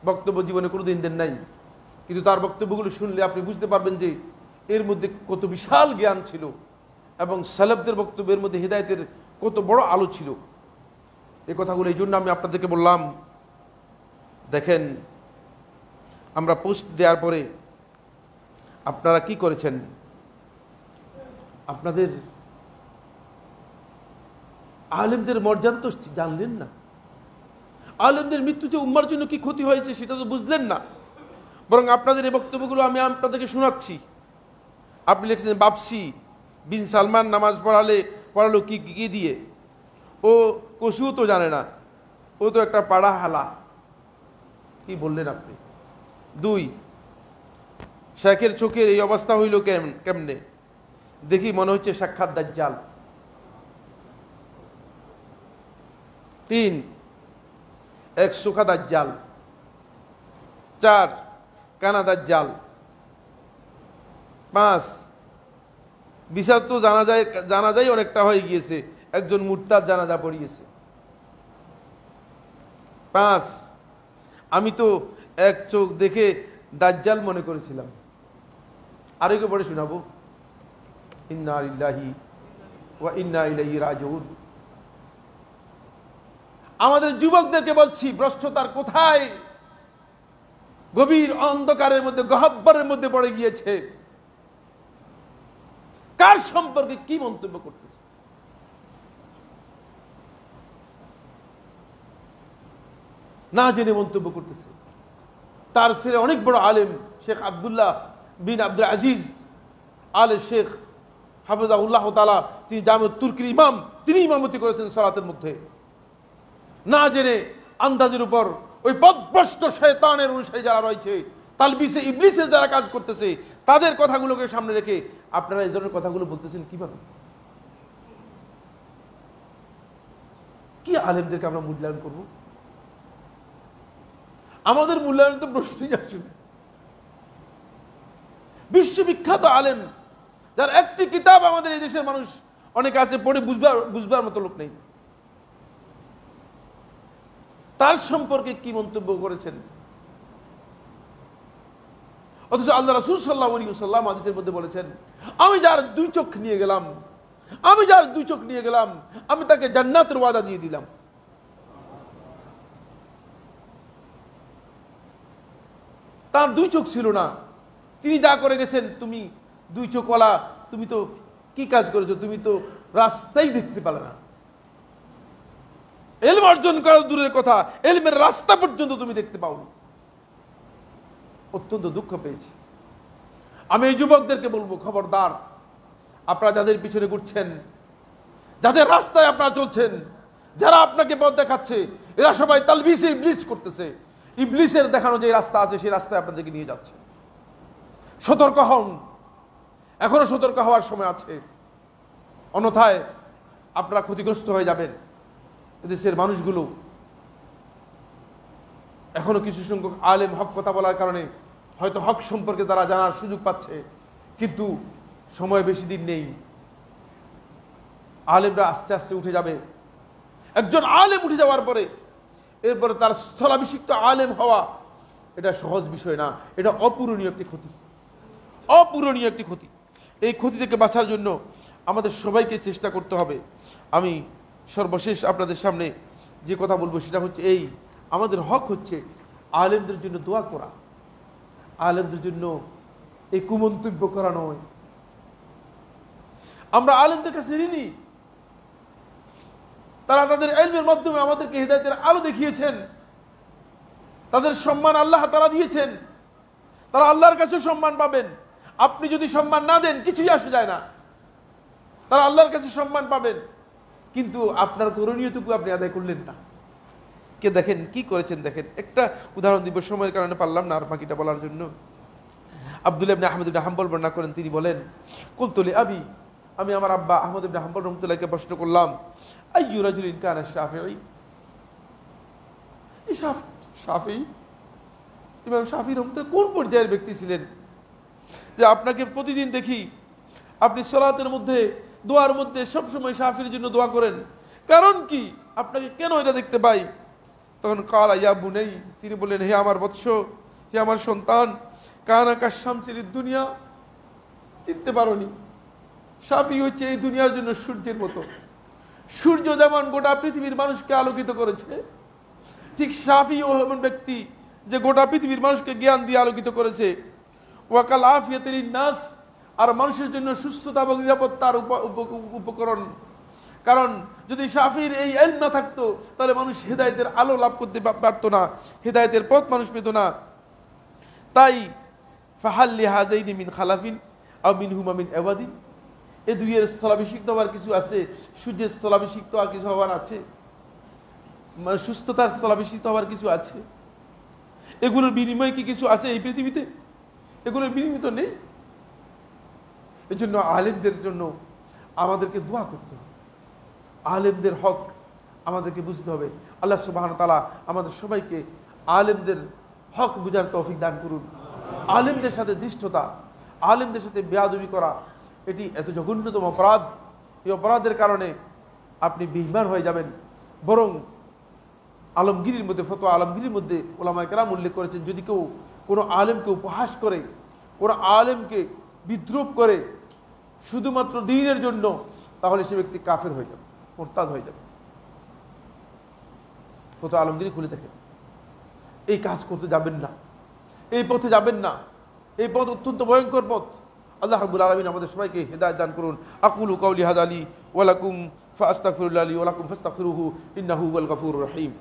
বক্তব্য জীবনে কোনোদিন দেন নাই। কিন্তু তার বক্তব্যগুলো শুনলে আপনি বুঝতে পারবেন যে এর মধ্যে কত বিশাল জ্ঞান ছিল এবং সালাফদের বক্তব্যের মধ্যে হিদায়াতের কত বড় আলো ছিল। এই কথাগুলো এই জন্য আমি আপনাদেরকে বললাম। দেখেন, আমরা পোস্ট দেওয়ার পরে আপনারা কি করেছেন? আপনাদের আলেমদের মর্যাদা তো জানলেন না, আলেমদের মৃত্যুতে উম্মার জন্য কি ক্ষতি হয়েছে সেটা তো বুঝলেন না। বরং আপনাদের এই বক্তব্যগুলো আমি আপনাদেরকে শোনাচ্ছি। আপনি লিখছেন বাপসি বিন সালমান নামাজ পড়ালো কি দিয়ে, ও কসুও তো জানে না, ও তো একটা পাড়া হালা। কি বললেন আপনি? 2, শেখের চোখের এই অবস্থা হইল কেমনে? দেখি মনে হচ্ছে সাক্ষাৎ দাজ্জাল। 3, এক সুখা দাজ্জাল। 4, কানা দাজ্জাল। 5, বিচার তো জানা যায় অনেকটা হয়ে গিয়েছে, একজন মুরতাদ জানাজা পড়িয়েছে। 5, আমি তো এক চোখ দেখে দাজ্জাল মনে করেছিলাম। আরেকটু পড়ে শোনাবো, ইন্না লিল্লাহি ওয়া ইন্না ইলাইহি রাজিউন। আমাদের যুবকদেরকে বলছি, ভ্রষ্টতার কোথায় গভীর অন্ধকারের মধ্যে গহ্বরের মধ্যে পড়ে গিয়েছে। কার সম্পর্কে কি মন্তব্য করতেছে? না জেনে মন্তব্য করতেছে। তার ছেলে অনেক বড় আলেম শেখ আব্দুল্লাহ বিন আব্দুল আজিজ আলে শেখ হাফিজাহুল্লাহ তাআলা, তিনি জামে তুর্কির ইমাম, তিনি ইমামতি করেছেন সালাতের মধ্যে। না জেনে আন্দাজের উপর ওই পথভ্রষ্ট শয়তানের অনুসারী যারা রয়েছে, তালবিসে ইবলিসের যারা কাজ করতেছে, তাদের কথাগুলোকে সামনে রেখে আপনারা এই ধরনের কথাগুলো বলতেছেন কিভাবে? কি আলেমদেরকে আমরা মূল্যায়ন করব? আমাদের মূল্যায়ন তো প্রশ্নই আসবে। বিশ্ববিখ্যাত আলেম যার একটি কিতাব আমাদের এই দেশের মানুষ অনেকে আছে পড়ে বুঝবার মতো লোক নেই, তার সম্পর্কে কি মন্তব্য করেছেন? অথচ আল্লাহ রাসূল সাল্লাল্লাহু আলাইহি ওয়াসাল্লাম হাদিসের মধ্যে বলেছেন, আমি যার 2 চোখ নিয়ে গেলাম, আমি তাকে জান্নাতের ওয়াদা দিয়ে দিলাম। তার 2 চোখ ছিল না, তিনি যা করে গেছেন, তুমি 2 চোখওয়ালা, তুমি তো কি কাজ করেছো? তুমি তো রাস্তাই দেখতে পেলে না। ইলম অর্জন করা দূরের কথা, ইলমের রাস্তা পর্যন্ত তুমি দেখতে পাওনি। অত্যন্ত দুঃখ পেয়েছি। আমি এই যুবকদেরকে বলবো, খবরদার, আপনারা যাদের পিছনে ঘুরছেন, যাদের রাস্তায় আপনারা চলছেন, যারা আপনাকে পথ দেখাচ্ছে, এরা সবাই তালবিসে ইবলিস করতেছে। ইবলিসের দেখানো যে রাস্তা আছে সেই রাস্তায় আপনাদেরকে নিয়ে যাচ্ছে। সতর্ক হন, এখনো সতর্ক হওয়ার সময় আছে, অন্যথায় আপনারা ক্ষতিগ্রস্ত হয়ে যাবেন। এদেশের মানুষগুলো এখনো কিছু সংখ্যক আলেম হক কথা বলার কারণে হয়তো হক সম্পর্কে তারা জানার সুযোগ পাচ্ছে, কিন্তু সময় বেশি দিন নেই। আলেমরা আস্তে আস্তে উঠে যাবে। একজন আলেম উঠে যাওয়ার পরে এরপরে তার স্থলাভিষিক্ত আলেম হওয়া এটা সহজ বিষয় না, এটা অপূরণীয় একটি ক্ষতি, অপূরণীয় একটি ক্ষতি। এই ক্ষতি থেকে বাঁচার জন্য আমাদের সবাইকে চেষ্টা করতে হবে। আমি সর্বশেষ আপনাদের সামনে যে কথা বলবো সেটা হচ্ছে এই, আমাদের হক হচ্ছে আলেমদের জন্য দোয়া করা, আলেমদের জন্য এই কুমন্তব্য করা নয়। আমরা আলেমদের কাছে ঋণী, তারা তাদের ইলমের মাধ্যমে আমাদেরকে হিদায়াতের আলো দেখিয়েছেন, তাদের সম্মান আল্লাহ তাআলা দিয়েছেন, তারা আল্লাহর কাছে সম্মান পাবেন। আপনি যদি সম্মান না দেন কিছুই আসে যায় না, তারা আল্লাহর কাছে সম্মান পাবেন, কিন্তু আপনার করণীয়টুকু আপনি আদায় করলেন না। কে দেখেন কি করেছেন, দেখেন একটা উদাহরণ দিব, সময়ের কারণে পারলাম না আর বাকিটা বলার জন্য। আব্দুল্লাহ ইবনে আহমদ ইবনে হাম্বল বর্ণনা করেন, তিনি বলেন, কুলতুলি আবি, আমি আমার আব্বা আহমদ ইবনে হাম্বল রাহমাতুল্লাহকে প্রশ্ন করলাম, আইয়ু রাজুলিন কানা শাফিঈ, এই শাফিঈ ইমাম শাফিঈ রাহমাতুল্লাহ কোন পর্যায়ের ব্যক্তি ছিলেন যে আপনাকে প্রতিদিন দেখি আপনি সালাতের মধ্যে দোয়ার মধ্যে সবসময় শাফিঈর জন্য দোয়া করেন, কারণ কি, আপনাকে কেন এটা দেখতে পাই? তখন কালা ইয়া বুনাই, তিনি বললেন, হে আমার বৎস, হে আমার সন্তান, কানা কাশামসির দুনিয়া, চিনতে পারোনি? শাফিঈ হচ্ছে এই দুনিয়ার জন্য সূর্যের মতো। সূর্য যেমন গোটা পৃথিবীর মানুষকে আলোকিত করেছে, ঠিক শাফিঈ এমন ব্যক্তি যে গোটা পৃথিবীর মানুষকে জ্ঞান দিয়ে আলোকিত করেছে। ওয়াকাল আফিয়াতিল নাস, আর মানুষের জন্য সুস্থতা এবং নিরাপত্তার উপকরণ। কারণ যদি শাফিঈর এই ইলম না থাকতো তাহলে মানুষ হেদায়েতের আলো লাভ করতে পারতো না, হেদায়েতের পথ মানুষ পেত না। তাই ফাহাল্লি হাযাইনি মিন খালাফিন আও মিনহুমা মিন আওয়াদিন, এই দুইয়ের স্থলাভিষিক্ত হওয়ার কিছু আছে, সূর্যের স্থলাভিষিক্ত হওয়ার কিছু হওয়ার আছে, মানে সুস্থতার স্থলাভিষিক্ত হওয়ার কিছু আছে। এগুলোর বিনিময়ে কি কিছু আছে এই পৃথিবীতে? এগুলোর বিনিময় তো নেই। এই জন্য আলেমদের জন্য আমাদেরকে দোয়া করতে হবে, আলেমদের হক আমাদেরকে বুঝতে হবে। আল্লাহ সুবহানাহু ওয়া তাআলা আমাদের সবাইকে আলেমদের হক বুঝার তৌফিক দান করুন। আলেমদের সাথে দৃষ্টতা, আলেমদের সাথে বেয়াদবি করা, এটি এত জঘন্যতম অপরাধ। এই অপরাধের কারণে আপনি বিহ্মান হয়ে যাবেন। বরং আলমগীরির মধ্যে, ফতোয়া আলমগীরির মধ্যে ওলামায়ে কেরাম উল্লেখ করেছেন, যদি কেউ কোনো আলেমকে উপহাস করে, কোনো আলেমকে বিদ্রুপ করে শুধুমাত্র দ্বীনের জন্য, তাহলে সে ব্যক্তি কাফের হয়ে যাবে, মুরতাদ হয়ে যাবে। ফতোয়া আলমগীরি খুলে দেখেন, এই কাজ করতে যাবেন না, এই পথে যাবেন না, এই পথ অত্যন্ত ভয়ঙ্কর পথ। আল্লাহ রাব্বুল আলামিন আমাদের সবাইকে হিদায়াত দান করুন। আকুলু কাওলি হাযা লি ওয়া লাকুম ফাস্তাগফিরুল্লাহ লি ওয়া লাকুম ফাস্তাগফিরুহু ইন্নাহু হুয়াল গফুরুর রহিম।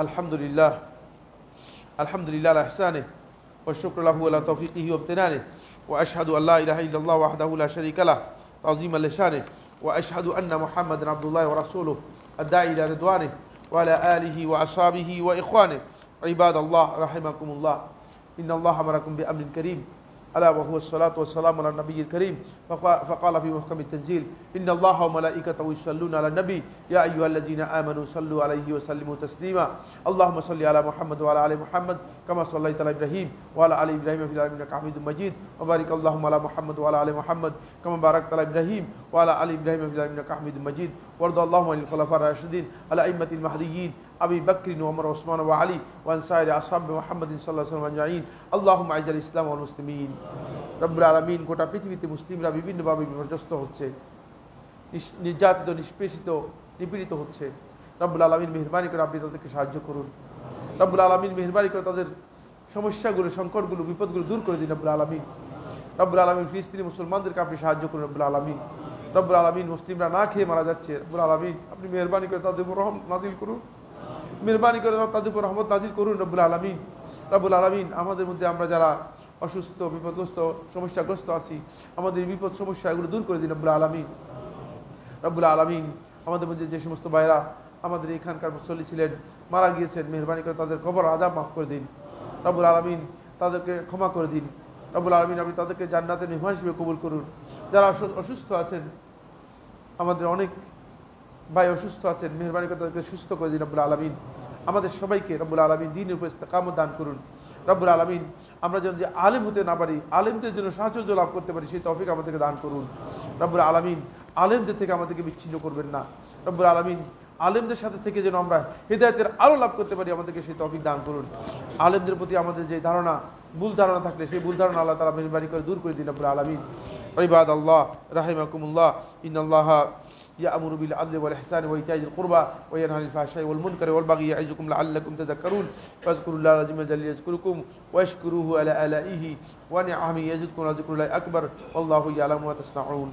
আলহামদুলিল্লাহ, আলহামদুলিল্লাহ আলা ইহসানিহি ওয়া শুকরু লাহু আলা তাওফীকিহি ওয়া ইমতিনানিহি ওয়া আশহাদু আল্লা ইলাহা ইল্লাল্লাহ ওয়াহদাহু লা শারীকা লাহু তা'যীমান লিশানিহি ওয়া আশহাদু আন্না মুহাম্মাদান আবদুল্লাহি ওয়া রাসূলুহু আদ-দাঈ ইলা রিদওয়ানিহি ওয়া আলা আলিহি ওয়া আসহাবিহি ওয়া ইখওয়ানিহি ইবাদাল্লাহ রাহিমাকুমুল্লাহ। ইন্নাল্লাহা আমারাকুম বিআমরিন কারীম ألا وهو الصلاة والسلام على النبي الكريم فقال في محكم التنزيل إن الله وملائكته يصلون على النبي يا أيها الذين آمنوا صلوا عليه وسلموا تسليما اللهم صل على محمد وعلى آل محمد كما صليت على إبراهيم وعلى آل إبراهيم في العالمين إنك حميد مجيد وبارك اللهم على محمد وعلى آل محمد كما باركت على إبراهيم وعلى آل إبراهيم في العالمين إنك حميد مجيد وارض اللهم عن الخلفاء الراشدين على أئمة المهديين أبي بكر وعمر وعثمان وعلي وعن سائر أصحاب محمد صلى الله عليه وسلم أجمعين اللهم أعز الإسلام والمسلمين। রব্বুল আলামিন, গোটা পৃথিবীতে মুসলিমরা বিভিন্নভাবে বিপর্যস্ত হচ্ছে, নির্যাতিত, নিষ্পেষিত, নিপীড়িত হচ্ছে। রব্বুল আলামিন মেহেরবানি করে আপনি তাদেরকে সাহায্য করুন। রব্বুল আলামিন মেহেরবানি করে তাদের সমস্যাগুলো, সংকটগুলো, বিপদগুলো দূর করে দিন। রব্বুল আলামিন, রব্বুল আলামিন ফিলিস্তিনি মুসলমানদেরকে আপনি সাহায্য করুন। রব্বুল আলামিন, রব্বুল আলামিন মুসলিমরা না খেয়ে মারা যাচ্ছে। রব্বুল আলামিন আপনি মেহেরবানি করে তাদের উপর রহমত নাজিল করুন, মেহেরবানি করে তাদের উপর রহমত নাজিল করুন। রব্বুল আলামিন, রব্বুল আলামিন আমাদের মধ্যে আমরা যারা অসুস্থ, বিপদগ্রস্ত, সমস্যাগ্রস্ত আছি, আমাদের বিপদ সমস্যা এগুলো দূর করে দিন। রব্বুল আলামিন, রব্বুল আলামিন আমাদের মধ্যে যে সমস্ত ভাইরা আমাদের এখানকার মুসল্লি ছিলেন, মারা গিয়েছেন, মেহেরবানি করে তাদের কবর আযাব মাফ করে দিন। রব্বুল আলামিন তাদেরকে ক্ষমা করে দিন। রব্বুল আলামিন আপনি তাদেরকে জান্নাতের মেহমান হিসেবে কবুল করুন। যারা অসুস্থ আছেন, আমাদের অনেক ভাই অসুস্থ আছেন, মেহেরবানি করে তাদেরকে সুস্থ করে দিন। রব্বুল আলামিন আমাদের সবাইকে রব্বুল আলামিন দ্বীনের উপর ইস্তেকামত দান করুন। রব্বুল আলামিন আমরা যেন যে আলেম হতে না পারি, আলেমদের জন্য সাহায্য লাভ করতে পারি, সেই তৌফিক আমাদেরকে দান করুন। রব্বুল আলামিন আলেমদের থেকে আমাদেরকে বিচ্ছিন্ন করবেন না। রব্বুল আলামিন আলেমদের সাথে থেকে যেন আমরা হিদায়াতের আলো লাভ করতে পারি, আমাদেরকে সেই তৌফিক দান করুন। আলেমদের প্রতি আমাদের যে ধারণা, ভুল ধারণা থাকলে সেই ভুল ধারণা আল্লাহ তাআলা মেহেরবানি করে দূর করে দিন রব্বুল আলামিন। ইবাদাল্লাহ রাহিমাকুমুল্লাহ, ইন্নাল্লাহা يأمر بالعدل والإحسان وإيتاء ذي القربى وينهى عن الفحشاء والمنكر والبغي يعظكم لعلكم تذكرون فاذكروا الله العظيم الجليل يذكركم واشكروه على آلائه ونعمه يزدكم ولذكر الله أكبر والله يعلم ما تصنعون.